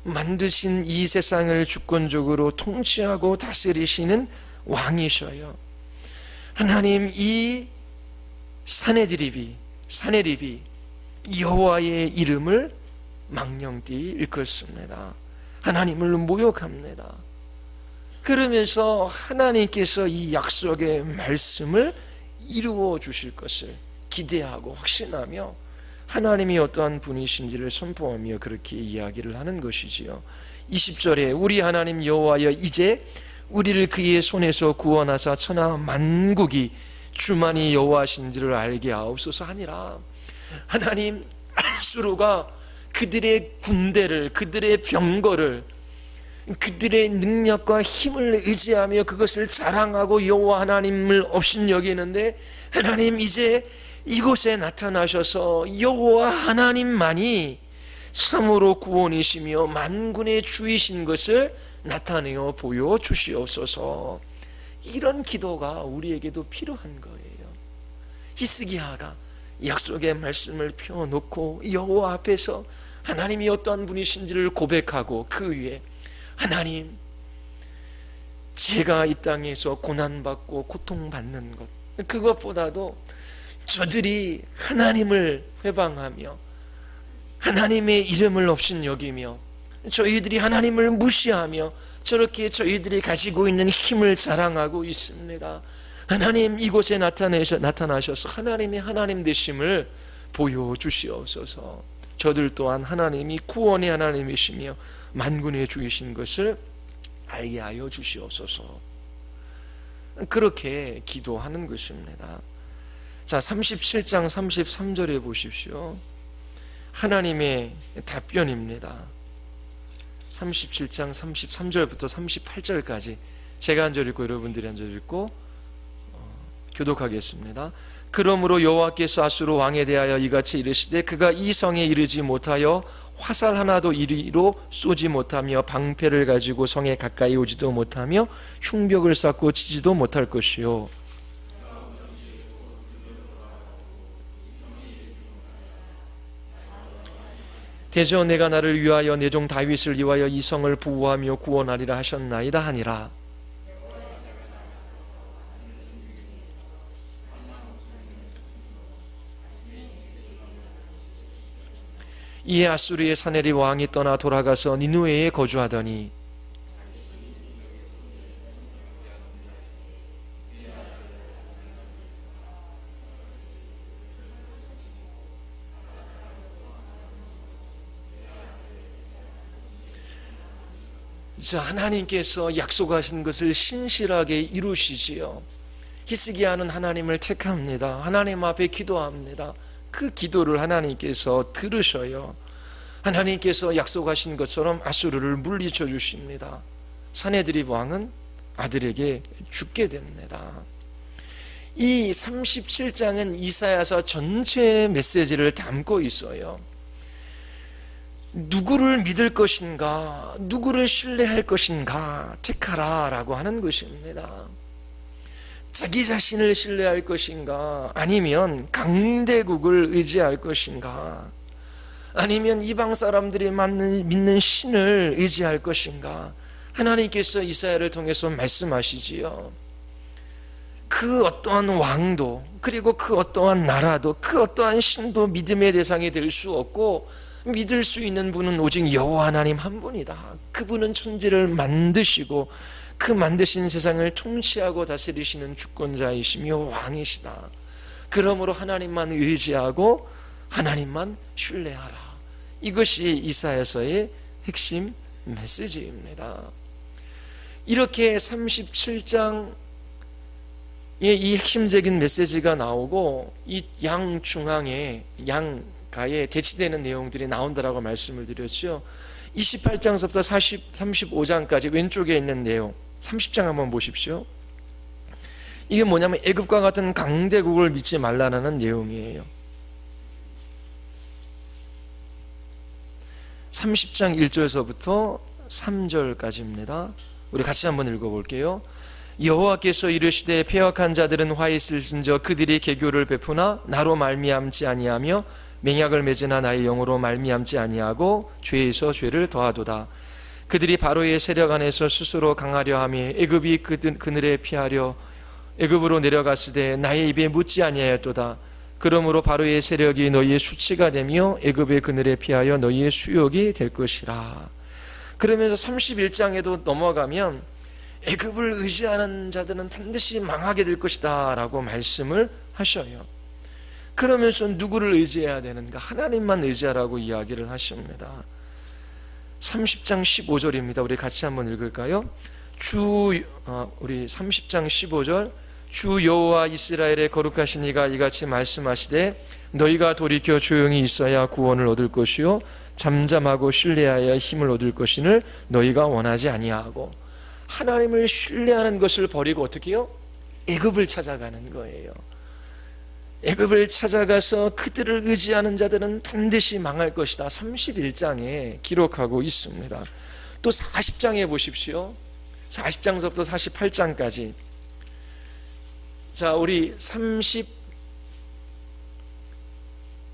만드신 이 세상을 주권적으로 통치하고 다스리시는 왕이셔요. 하나님 이 사네립이 여호와의 이름을 망령되이 일컫습니다. 하나님을 모욕합니다. 그러면서 하나님께서 이 약속의 말씀을 이루어 주실 것을 기대하고 확신하며 하나님이 어떠한 분이신지를 선포하며 그렇게 이야기를 하는 것이지요. 20절에 우리 하나님 여호와여 이제 우리를 그의 손에서 구원하사 천하 만국이 주만이 여호와신지를 알게 하옵소서 하니라. 하나님 아수르가 그들의 군대를, 그들의 병거를, 그들의 능력과 힘을 의지하며 그것을 자랑하고 여호와 하나님을 업신여기는데 하나님 이제 이곳에 나타나셔서 여호와 하나님만이 참으로 구원이시며 만군의 주이신 것을 나타내어 보여주시옵소서. 이런 기도가 우리에게도 필요한 거예요. 히스기야가 약속의 말씀을 펴놓고 여호와 앞에서 하나님이 어떠한 분이신지를 고백하고 그 위에 하나님 제가 이 땅에서 고난받고 고통받는 것 그것보다도 저들이 하나님을 회방하며 하나님의 이름을 업신여기며 저희들이 하나님을 무시하며 저렇게 저희들이 가지고 있는 힘을 자랑하고 있습니다. 하나님 이곳에 나타나셔서 하나님의 하나님 되심을 보여주시옵소서. 저들 또한 하나님이 구원의 하나님이시며 만군의 주이신 것을 알게 하여 주시옵소서. 그렇게 기도하는 것입니다. 자, 37장 33절에 보십시오. 하나님의 답변입니다. 37장 33절부터 38절까지 제가 한 절 읽고 여러분들이 한 절 읽고 교독하겠습니다. 그러므로 여호와께서 아수르 왕에 대하여 이같이 이르시되 그가 이 성에 이르지 못하여 화살 하나도 이리로 쏘지 못하며 방패를 가지고 성에 가까이 오지도 못하며 흉벽을 쌓고 치지도 못할 것이요 대저 내가 나를 위하여 내 종 다윗을 위하여 이 성을 보호하며 구원하리라 하셨나이다 하니라. 이에 아수르의 사네립 왕이 떠나 돌아가서 니느웨에 거주하더니 자, 하나님께서 약속하신 것을 신실하게 이루시지요. 히스기야는 하나님을 택합니다. 하나님 앞에 기도합니다. 그 기도를 하나님께서 들으셔요. 하나님께서 약속하신 것처럼 아수르를 물리쳐 주십니다. 사네드립 왕은 아들에게 죽게 됩니다. 이 37장은 이사야서 전체의 메시지를 담고 있어요. 누구를 믿을 것인가, 누구를 신뢰할 것인가 택하라 라고 하는 것입니다. 자기 자신을 신뢰할 것인가, 아니면 강대국을 의지할 것인가, 아니면 이방 사람들이 믿는 신을 의지할 것인가. 하나님께서 이사야를 통해서 말씀하시지요. 그 어떠한 왕도, 그리고 그 어떠한 나라도, 그 어떠한 신도 믿음의 대상이 될 수 없고, 믿을 수 있는 분은 오직 여호와 하나님 한 분이다. 그분은 천지를 만드시고 그 만드신 세상을 통치하고 다스리시는 주권자이시며 왕이시다. 그러므로 하나님만 의지하고 하나님만 신뢰하라. 이것이 이사야서의 핵심 메시지입니다. 이렇게 37장의 이 핵심적인 메시지가 나오고, 이 양중앙에 양가에 대치되는 내용들이 나온다라고 말씀을 드렸죠. 28장서부터 35장까지 왼쪽에 있는 내용, 30장 한번 보십시오. 이게 뭐냐면 애굽과 같은 강대국을 믿지 말라는 내용이에요. 30장 1절에서부터 3절까지입니다. 우리 같이 한번 읽어볼게요. 여호와께서 이르시되 패역한 자들은 화 있을진저 그들이 개교를 베푸나 나로 말미암지 아니하며 맹약을 맺으나 나의 영으로 말미암지 아니하고 죄에서 죄를 더하도다. 그들이 바로의 세력 안에서 스스로 강하려 하며 애굽이 그늘에 피하려 애굽으로 내려갔으되 나의 입에 묻지 아니하였도다. 그러므로 바로의 세력이 너희의 수치가 되며 애굽의 그늘에 피하여 너희의 수욕이 될 것이라. 그러면서 31장에도 넘어가면 애굽을 의지하는 자들은 반드시 망하게 될 것이다 라고 말씀을 하셔요. 그러면서 누구를 의지해야 되는가? 하나님만 의지하라고 이야기를 하십니다. 30장 15절입니다. 우리 같이 한번 읽을까요? 우리 30장 15절. 주 여호와 이스라엘의 거룩하신 이가 이같이 말씀하시되 너희가 돌이켜 조용히 있어야 구원을 얻을 것이요 잠잠하고 신뢰하여 힘을 얻을 것임을 너희가 원하지 아니하고. 하나님을 신뢰하는 것을 버리고 어떻게 해요? 애굽을 찾아가는 거예요. 애굽을 찾아가서 그들을 의지하는 자들은 반드시 망할 것이다. 31장에 기록하고 있습니다. 또 40장에 보십시오. 40장서부터 48장까지. 자, 우리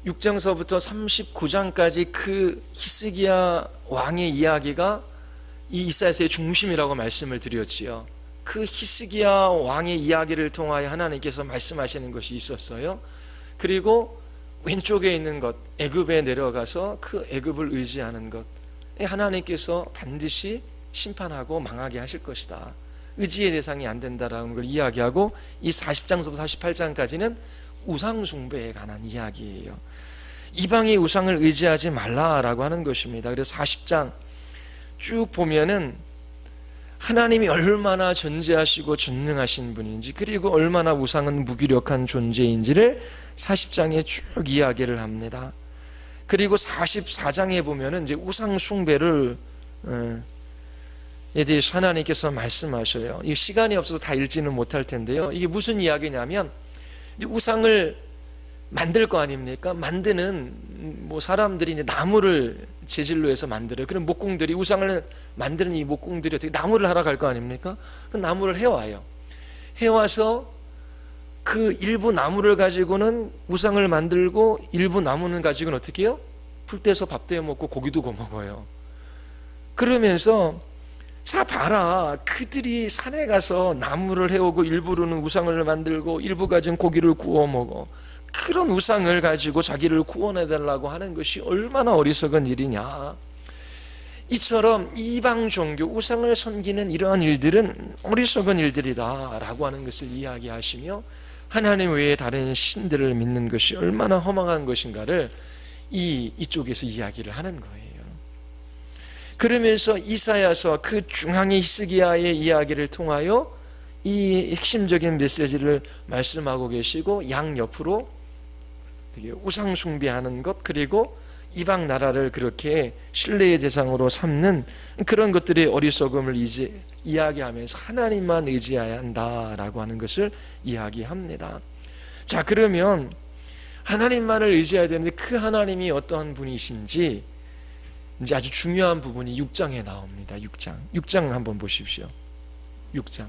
36장서부터 39장까지 그 히스기야 왕의 이야기가 이 이사야서의 중심이라고 말씀을 드렸지요. 그 히스기야 왕의 이야기를 통하여 하나님께서 말씀하시는 것이 있었어요. 그리고 왼쪽에 있는 것, 애굽에 내려가서 그 애굽을 의지하는 것, 하나님께서 반드시 심판하고 망하게 하실 것이다. 의지의 대상이 안 된다라는 걸 이야기하고, 이 40장서부터 48장까지는 우상 숭배에 관한 이야기예요. 이방의 우상을 의지하지 말라라고 하는 것입니다. 그래서 40장 쭉 보면은 하나님이 얼마나 전지하시고 전능하신 분인지, 그리고 얼마나 우상은 무기력한 존재인지를 40장에 쭉 이야기를 합니다. 그리고 44장에 보면은 이제 우상 숭배를 에 대해서 하나님께서 말씀하셔요. 이 시간이 없어서 다 읽지는 못할 텐데요. 이게 무슨 이야기냐면, 우상을 만들 거 아닙니까? 만드는 사람들이 이제 나무를 재질로 해서 만들어요. 그럼 목공들이, 우상을 만드는 이 목공들이 어떻게 나무를 하러 갈 거 아닙니까? 그 나무를 해와요. 해와서 그 일부 나무를 가지고는 우상을 만들고, 일부 나무는 가지고는 어떻게 해요? 풀 떼서 밥 떼어 먹고 고기도 구워 먹어요. 그러면서 자 봐라, 그들이 산에 가서 나무를 해오고 일부로는 우상을 만들고 일부 가진 고기를 구워 먹어. 그런 우상을 가지고 자기를 구원해달라고 하는 것이 얼마나 어리석은 일이냐. 이처럼 이방 종교, 우상을 섬기는 이러한 일들은 어리석은 일들이다 라고 하는 것을 이야기하시며, 하나님 외에 다른 신들을 믿는 것이 얼마나 허망한 것인가를 이쪽에서 이야기를 하는 거예요. 그러면서 이사야서 그 중앙의 히스기야의 이야기를 통하여 이 핵심적인 메시지를 말씀하고 계시고, 양옆으로 되게 우상 숭배하는 것, 그리고 이방 나라를 그렇게 신뢰의 대상으로 삼는 그런 것들의 어리석음을 이야기하면서 하나님만 의지해야 한다라고 하는 것을 이야기합니다. 자, 그러면 하나님만을 의지해야 되는데 그 하나님이 어떠한 분이신지 이제 아주 중요한 부분이 6장에 나옵니다. 6장 한번 보십시오. 6장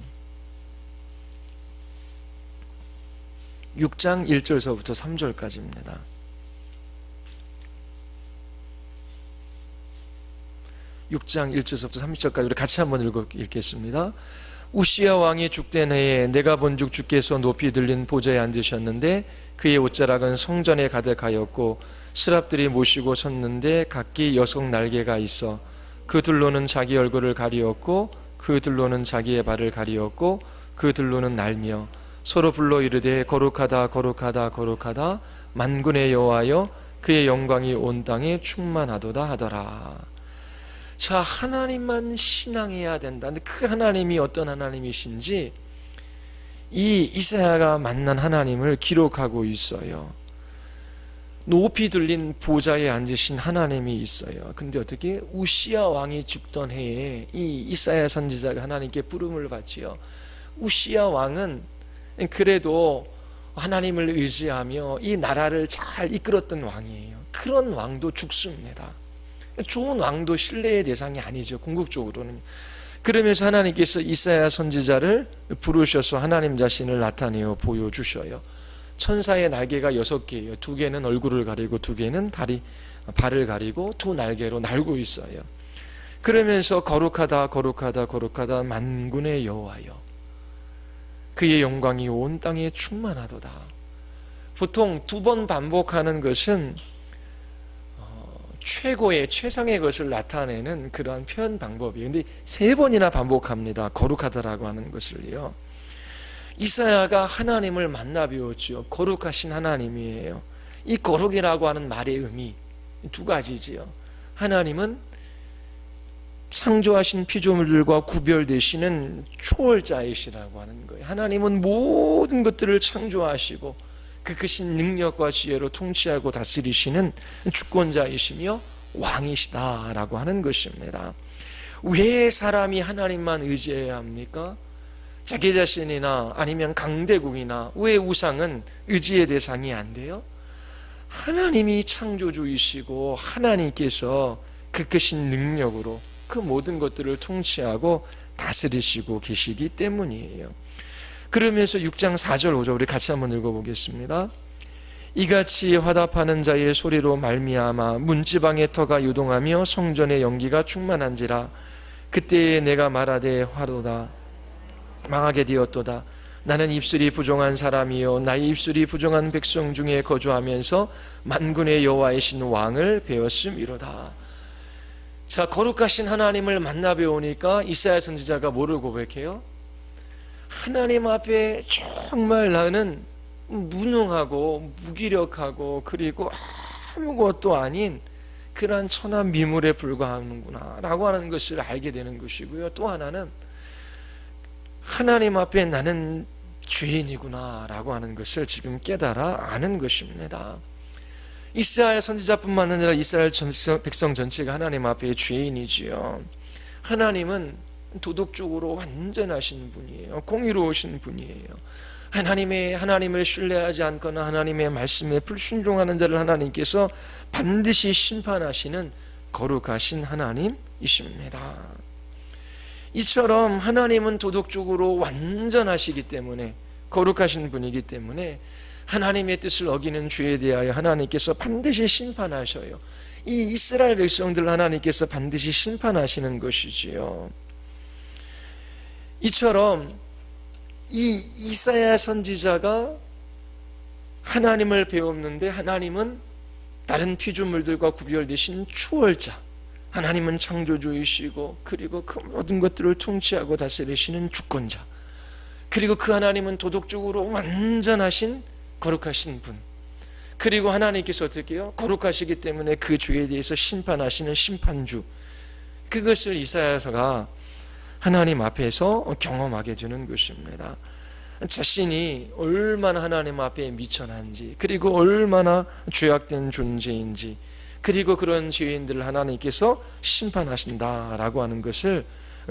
1절서부터 3절까지입니다. 6장 1절서부터 3절까지 우리 같이 한번 읽겠습니다. 우시야 왕이 죽된 해에 내가 본즉 주께서 높이 들린 보좌에 앉으셨는데 그의 옷자락은 성전에 가득하였고 스랍들이 모시고 섰는데 각기 여성 날개가 있어 그 둘로는 자기 얼굴을 가리었고 그 둘로는 자기의 발을 가리었고 그 둘로는 날며 서로 불러 이르되 거룩하다 거룩하다 거룩하다 만군의 여호와여 그의 영광이 온 땅에 충만하도다 하더라. 자, 하나님만 신앙해야 된다. 근데 그 하나님이 어떤 하나님이신지 이 이사야가 만난 하나님을 기록하고 있어요. 높이 들린 보좌에 앉으신 하나님이 있어요. 근데 어떻게 우시야 왕이 죽던 해에 이 이사야 선지자가 하나님께 부름을 받지요. 우시야 왕은 그래도 하나님을 의지하며 이 나라를 잘 이끌었던 왕이에요. 그런 왕도 죽습니다. 좋은 왕도 신뢰의 대상이 아니죠, 궁극적으로는. 그러면서 하나님께서 이사야 선지자를 부르셔서 하나님 자신을 나타내어 보여주셔요. 천사의 날개가 6개예요. 2개는 얼굴을 가리고 2개는 발을 가리고 2 날개로 날고 있어요. 그러면서 거룩하다 거룩하다 거룩하다 만군의 여호와여 그의 영광이 온 땅에 충만하도다. 보통 2번 반복하는 것은 최고의 최상의 것을 나타내는 그러한 표현 방법이에요. 근데 3번이나 반복합니다. 거룩하다라고 하는 것을요. 이사야가 하나님을 만나 배웠죠. 거룩하신 하나님이에요. 이 거룩이라고 하는 말의 의미 2가지지요. 하나님은 창조하신 피조물들과 구별되시는 초월자이시라고 하는 거예요. 하나님은 모든 것들을 창조하시고 그 크신 능력과 지혜로 통치하고 다스리시는 주권자이시며 왕이시다라고 하는 것입니다. 왜 사람이 하나님만 의지해야 합니까? 자기 자신이나 아니면 강대국이나 왜 우상은 의지의 대상이 안 돼요? 하나님이 창조주이시고 하나님께서 그 크신 능력으로 그 모든 것들을 통치하고 다스리시고 계시기 때문이에요. 그러면서 6장 4절 5절 우리 같이 한번 읽어보겠습니다. 이같이 화답하는 자의 소리로 말미암아 문지방의 터가 요동하며 성전의 연기가 충만한지라. 그때에 내가 말하되 화로다 망하게 되었도다. 나는 입술이 부정한 사람이요 나의 입술이 부정한 백성 중에 거주하면서 만군의 여호와이신 왕을 배웠음이로다. 자, 거룩하신 하나님을 만나 배우니까 이사야 선지자가 뭐를 고백해요? 하나님 앞에 정말 나는 무능하고 무기력하고 그리고 아무것도 아닌 그러한 천한 미물에 불과하는구나 라고 하는 것을 알게 되는 것이고요. 또 하나는 하나님 앞에 나는 죄인이구나 라고 하는 것을 지금 깨달아 아는 것입니다. 이스라엘 선지자뿐만 아니라 이스라엘 백성 전체가 하나님 앞에 죄인이지요. 하나님은 도덕적으로 완전하신 분이에요. 공의로우신 분이에요. 하나님을 신뢰하지 않거나 하나님의 말씀에 불순종하는 자를 하나님께서 반드시 심판하시는 거룩하신 하나님이십니다. 이처럼 하나님은 도덕적으로 완전하시기 때문에 거룩하신 분이기 때문에 하나님의 뜻을 어기는 죄에 대하여 하나님께서 반드시 심판하셔요. 이 이스라엘 백성들 하나님께서 반드시 심판하시는 것이지요. 이처럼 이 이사야 선지자가 하나님을 배웠는데 하나님은 다른 피조물들과 구별되신 초월자, 하나님은 창조주이시고 그리고 그 모든 것들을 통치하고 다스리시는 주권자, 그리고 그 하나님은 도덕적으로 완전하신 거룩하신 분, 그리고 하나님께서 어떻게 해요? 거룩하시기 때문에 그 죄에 대해서 심판하시는 심판주, 그것을 이사야서가 하나님 앞에서 경험하게 되는 것입니다. 자신이 얼마나 하나님 앞에 미천한지, 그리고 얼마나 죄악된 존재인지, 그리고 그런 죄인들을 하나님께서 심판하신다라고 하는 것을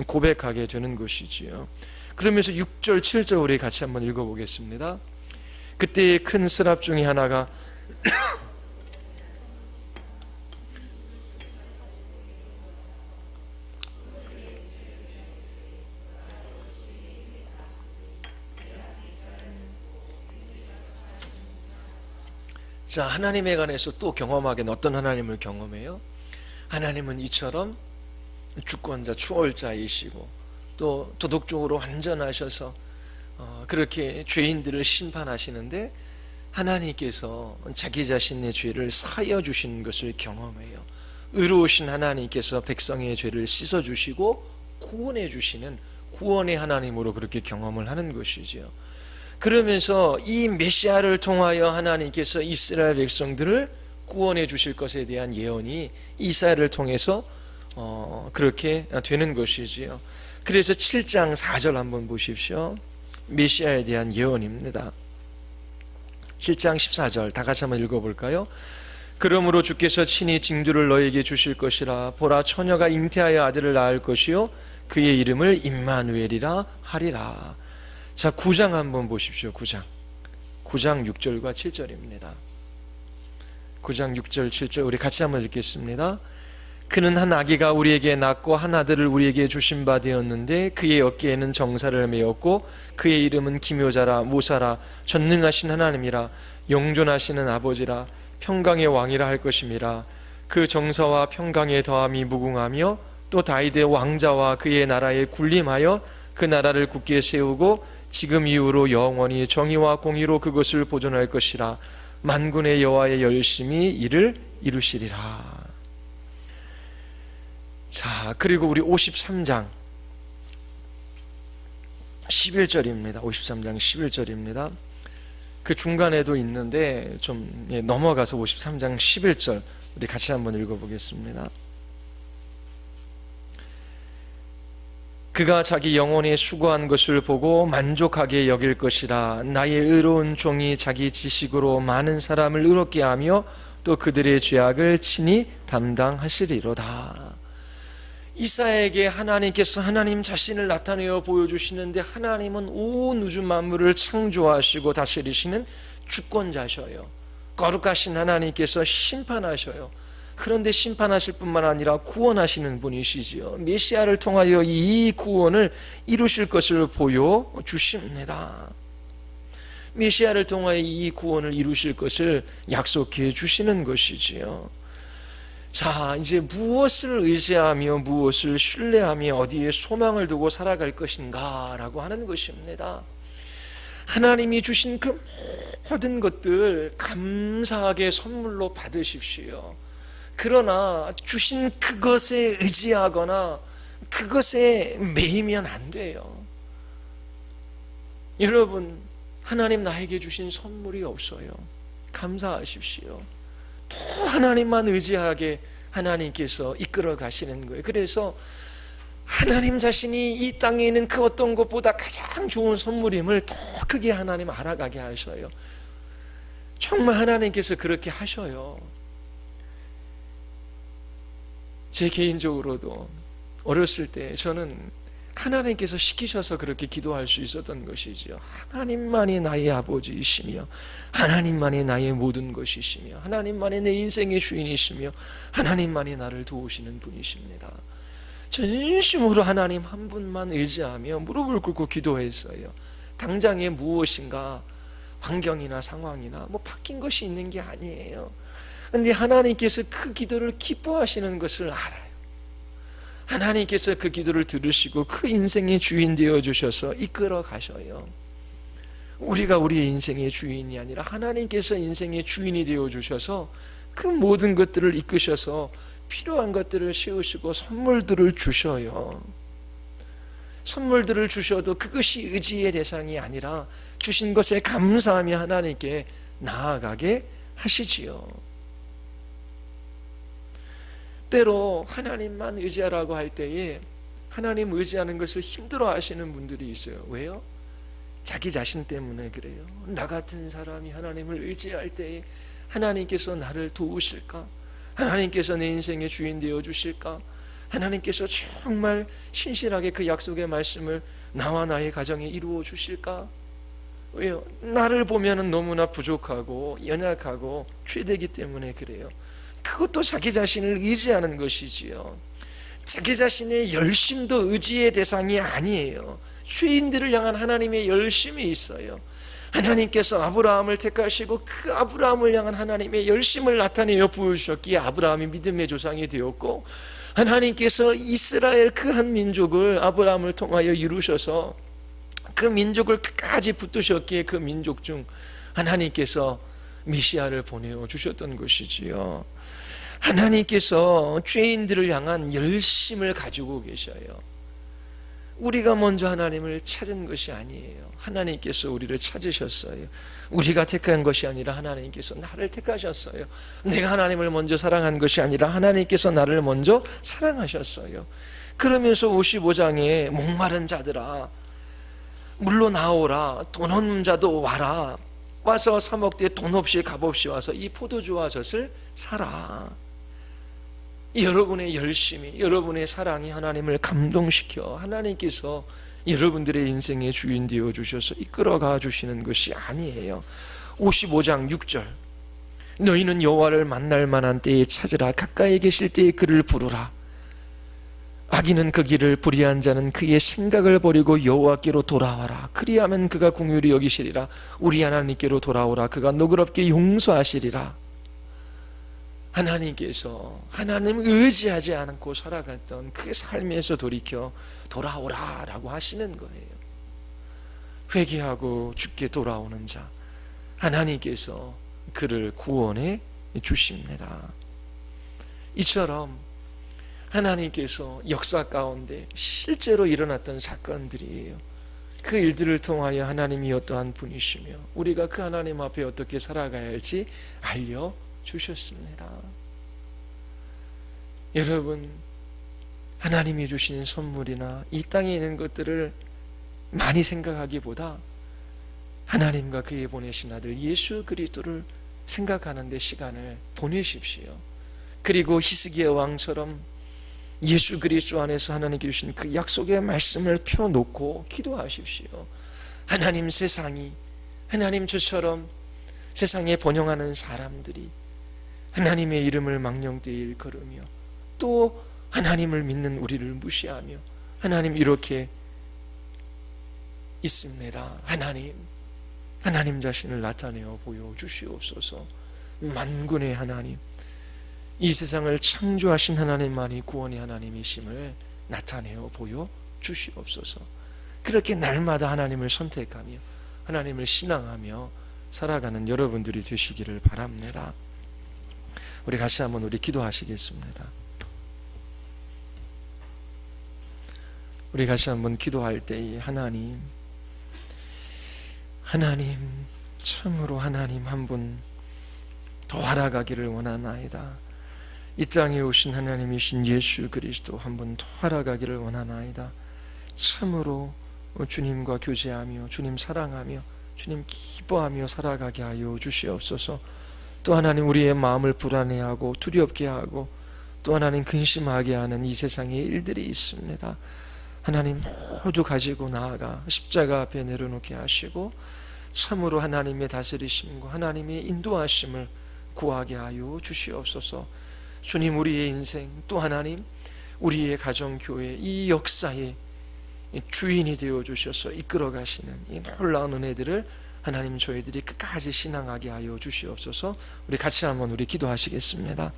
고백하게 되는 것이지요. 그러면서 6절, 7절 우리 같이 한번 읽어보겠습니다. 그때 큰 스랍 중에 하나가 자, 하나님에 관해서 또 경험하기는 어떤 하나님을 경험해요? 하나님은 이처럼 주권자, 추월자이시고 또 도덕적으로 완전하셔서 그렇게 죄인들을 심판하시는데 하나님께서 자기 자신의 죄를 사하여 주시는 것을 경험해요. 의로우신 하나님께서 백성의 죄를 씻어주시고 구원해 주시는 구원의 하나님으로 그렇게 경험을 하는 것이죠. 그러면서 이 메시아를 통하여 하나님께서 이스라엘 백성들을 구원해 주실 것에 대한 예언이 이사야를 통해서 그렇게 되는 것이지요. 그래서 7장 4절 한번 보십시오. 메시아에 대한 예언입니다. 7장 14절 다 같이 한번 읽어볼까요? 그러므로 주께서 친히 징조를 너에게 주실 것이라. 보라, 처녀가 잉태하여 아들을 낳을 것이요 그의 이름을 임마누엘이라 하리라. 자, 9장 한번 보십시오. 9장 6절과 7절입니다. 9장 6절 7절 우리 같이 한번 읽겠습니다. 그는 한 아기가 우리에게 낳고 한 아들을 우리에게 주신 바 되었는데 그의 어깨에는 정사를 메었고 그의 이름은 기묘자라, 모사라, 전능하신 하나님이라, 영존하시는 아버지라, 평강의 왕이라 할 것임이라. 그 정사와 평강의 더함이 무궁하며 또 다윗의 왕자와 그의 나라에 군림하여 그 나라를 굳게 세우고 지금 이후로 영원히 정의와 공의로 그것을 보존할 것이라. 만군의 여호와의 열심히 이를 이루시리라. 자, 그리고 우리 53장 11절입니다. 53장 11절입니다. 그 중간에도 있는데 좀 넘어가서 53장 11절 우리 같이 한번 읽어보겠습니다. 그가 자기 영혼에 수고한 것을 보고 만족하게 여길 것이라. 나의 의로운 종이 자기 지식으로 많은 사람을 의롭게 하며 또 그들의 죄악을 친히 담당하시리로다. 이사야에게 하나님께서 하나님 자신을 나타내어 보여주시는데 하나님은 온 우주 만물을 창조하시고 다스리시는 주권자셔요. 거룩하신 하나님께서 심판하셔요. 그런데 심판하실 뿐만 아니라 구원하시는 분이시지요. 메시아를 통하여 이 구원을 이루실 것을 보여주십니다. 메시아를 통하여 이 구원을 이루실 것을 약속해 주시는 것이지요. 자, 이제 무엇을 의지하며 무엇을 신뢰하며 어디에 소망을 두고 살아갈 것인가 라고 하는 것입니다. 하나님이 주신 그 모든 것들 감사하게 선물로 받으십시오. 그러나 주신 그것에 의지하거나 그것에 매이면 안 돼요. 여러분, 하나님 나에게 주신 선물이 없어요. 감사하십시오. 또 하나님만 의지하게 하나님께서 이끌어 가시는 거예요. 그래서 하나님 자신이 이 땅에 있는 그 어떤 것보다 가장 좋은 선물임을 더 크게 하나님 알아가게 하셔요. 정말 하나님께서 그렇게 하셔요. 제 개인적으로도 어렸을 때 저는 하나님께서 시키셔서 그렇게 기도할 수 있었던 것이지요. 하나님만이 나의 아버지이시며 하나님만이 나의 모든 것이시며 하나님만이 내 인생의 주인이시며 하나님만이 나를 도우시는 분이십니다. 전심으로 하나님 한 분만 의지하며 무릎을 꿇고 기도했어요. 당장에 무엇인가 환경이나 상황이나 바뀐 것이 있는 게 아니에요. 그런데 하나님께서 그 기도를 기뻐하시는 것을 알아요. 하나님께서 그 기도를 들으시고 그 인생의 주인 되어주셔서 이끌어 가셔요. 우리가 우리의 인생의 주인이 아니라 하나님께서 인생의 주인이 되어주셔서 그 모든 것들을 이끄셔서 필요한 것들을 세우시고 선물들을 주셔요. 선물들을 주셔도 그것이 의지의 대상이 아니라 주신 것에 감사하며 하나님께 나아가게 하시지요. 때로 하나님만 의지하라고 할 때에 하나님 의지하는 것을 힘들어 하시는 분들이 있어요. 왜요? 자기 자신 때문에 그래요. 나 같은 사람이 하나님을 의지할 때에 하나님께서 나를 도우실까? 하나님께서 내 인생의 주인 되어 주실까? 하나님께서 정말 신실하게 그 약속의 말씀을 나와 나의 가정에 이루어 주실까? 왜요? 나를 보면 너무나 부족하고 연약하고 죄되기 때문에 그래요. 그것도 자기 자신을 의지하는 것이지요. 자기 자신의 열심도 의지의 대상이 아니에요. 죄인들을 향한 하나님의 열심이 있어요. 하나님께서 아브라함을 택하시고 그 아브라함을 향한 하나님의 열심을 나타내어 보여주셨기에 아브라함이 믿음의 조상이 되었고, 하나님께서 이스라엘 그 한 민족을 아브라함을 통하여 이루셔서 그 민족을 끝까지 붙드셨기에 그 민족 중 하나님께서 메시아를 보내어 주셨던 것이지요. 하나님께서 죄인들을 향한 열심을 가지고 계셔요. 우리가 먼저 하나님을 찾은 것이 아니에요. 하나님께서 우리를 찾으셨어요. 우리가 택한 것이 아니라 하나님께서 나를 택하셨어요. 내가 하나님을 먼저 사랑한 것이 아니라 하나님께서 나를 먼저 사랑하셨어요. 그러면서 55장에 목마른 자들아 물로 나오라, 돈 없는 자도 와라, 와서 사 먹되 돈 없이 값 없이 와서 이 포도주와 젖을 사라. 여러분의 열심이, 여러분의 사랑이 하나님을 감동시켜 하나님께서 여러분들의 인생의 주인 되어 주셔서 이끌어가 주시는 것이 아니에요. 55장 6절 너희는 여호와를 만날 만한 때에 찾으라. 가까이 계실 때에 그를 부르라. 악인은 그 길을 불의한 자는 그의 생각을 버리고 여호와께로 돌아와라. 그리하면 그가 긍휼히 여기시리라. 우리 하나님께로 돌아오라. 그가 너그럽게 용서하시리라. 하나님께서 하나님 의지하지 않고 살아갔던 그 삶에서 돌이켜 돌아오라 라고 하시는 거예요. 회개하고 주께 돌아오는 자, 하나님께서 그를 구원해 주십니다. 이처럼 하나님께서 역사 가운데 실제로 일어났던 사건들이에요. 그 일들을 통하여 하나님이 어떠한 분이시며 우리가 그 하나님 앞에 어떻게 살아가야 할지 알려주셨습니다. 여러분, 하나님이 주신 선물이나 이 땅에 있는 것들을 많이 생각하기보다 하나님과 그의 보내신 아들 예수 그리스도를 생각하는 데 시간을 보내십시오. 그리고 히스기야 왕처럼 예수 그리스도 안에서 하나님께 주신 그 약속의 말씀을 펴놓고 기도하십시오. 하나님, 세상이, 하나님 저처럼 세상에 번영하는 사람들이 하나님의 이름을 망령되이 일컬으며 또 하나님을 믿는 우리를 무시하며 하나님 이렇게 있습니다. 하나님 자신을 나타내어 보여주시옵소서. 만군의 하나님, 이 세상을 창조하신 하나님만이 구원의 하나님이심을 나타내어 보여주시옵소서. 그렇게 날마다 하나님을 선택하며 하나님을 신앙하며 살아가는 여러분들이 되시기를 바랍니다. 우리 같이 한번 기도하시겠습니다. 우리 같이 한번 기도할 때에 하나님 참으로 하나님 한 분 더 알아가기를 원하나이다. 이 땅에 오신 하나님이신 예수 그리스도 한 분 더 알아가기를 원하나이다. 참으로 주님과 교제하며 주님 사랑하며 주님 기뻐하며 살아가게 하여 주시옵소서. 또 하나님, 우리의 마음을 불안해하고 두렵게 하고 또 하나님 근심하게 하는 이 세상의 일들이 있습니다. 하나님 모두 가지고 나아가 십자가 앞에 내려놓게 하시고 참으로 하나님의 다스리심과 하나님의 인도하심을 구하게 하여 주시옵소서. 주님, 우리의 인생 또 하나님 우리의 가정교회 이 역사의 주인이 되어 주셔서 이끌어 가시는 이 놀라운 은혜들을 하나님 저희들이 끝까지 신앙하게 하여 주시옵소서. 우리 같이 한번 기도하시겠습니다.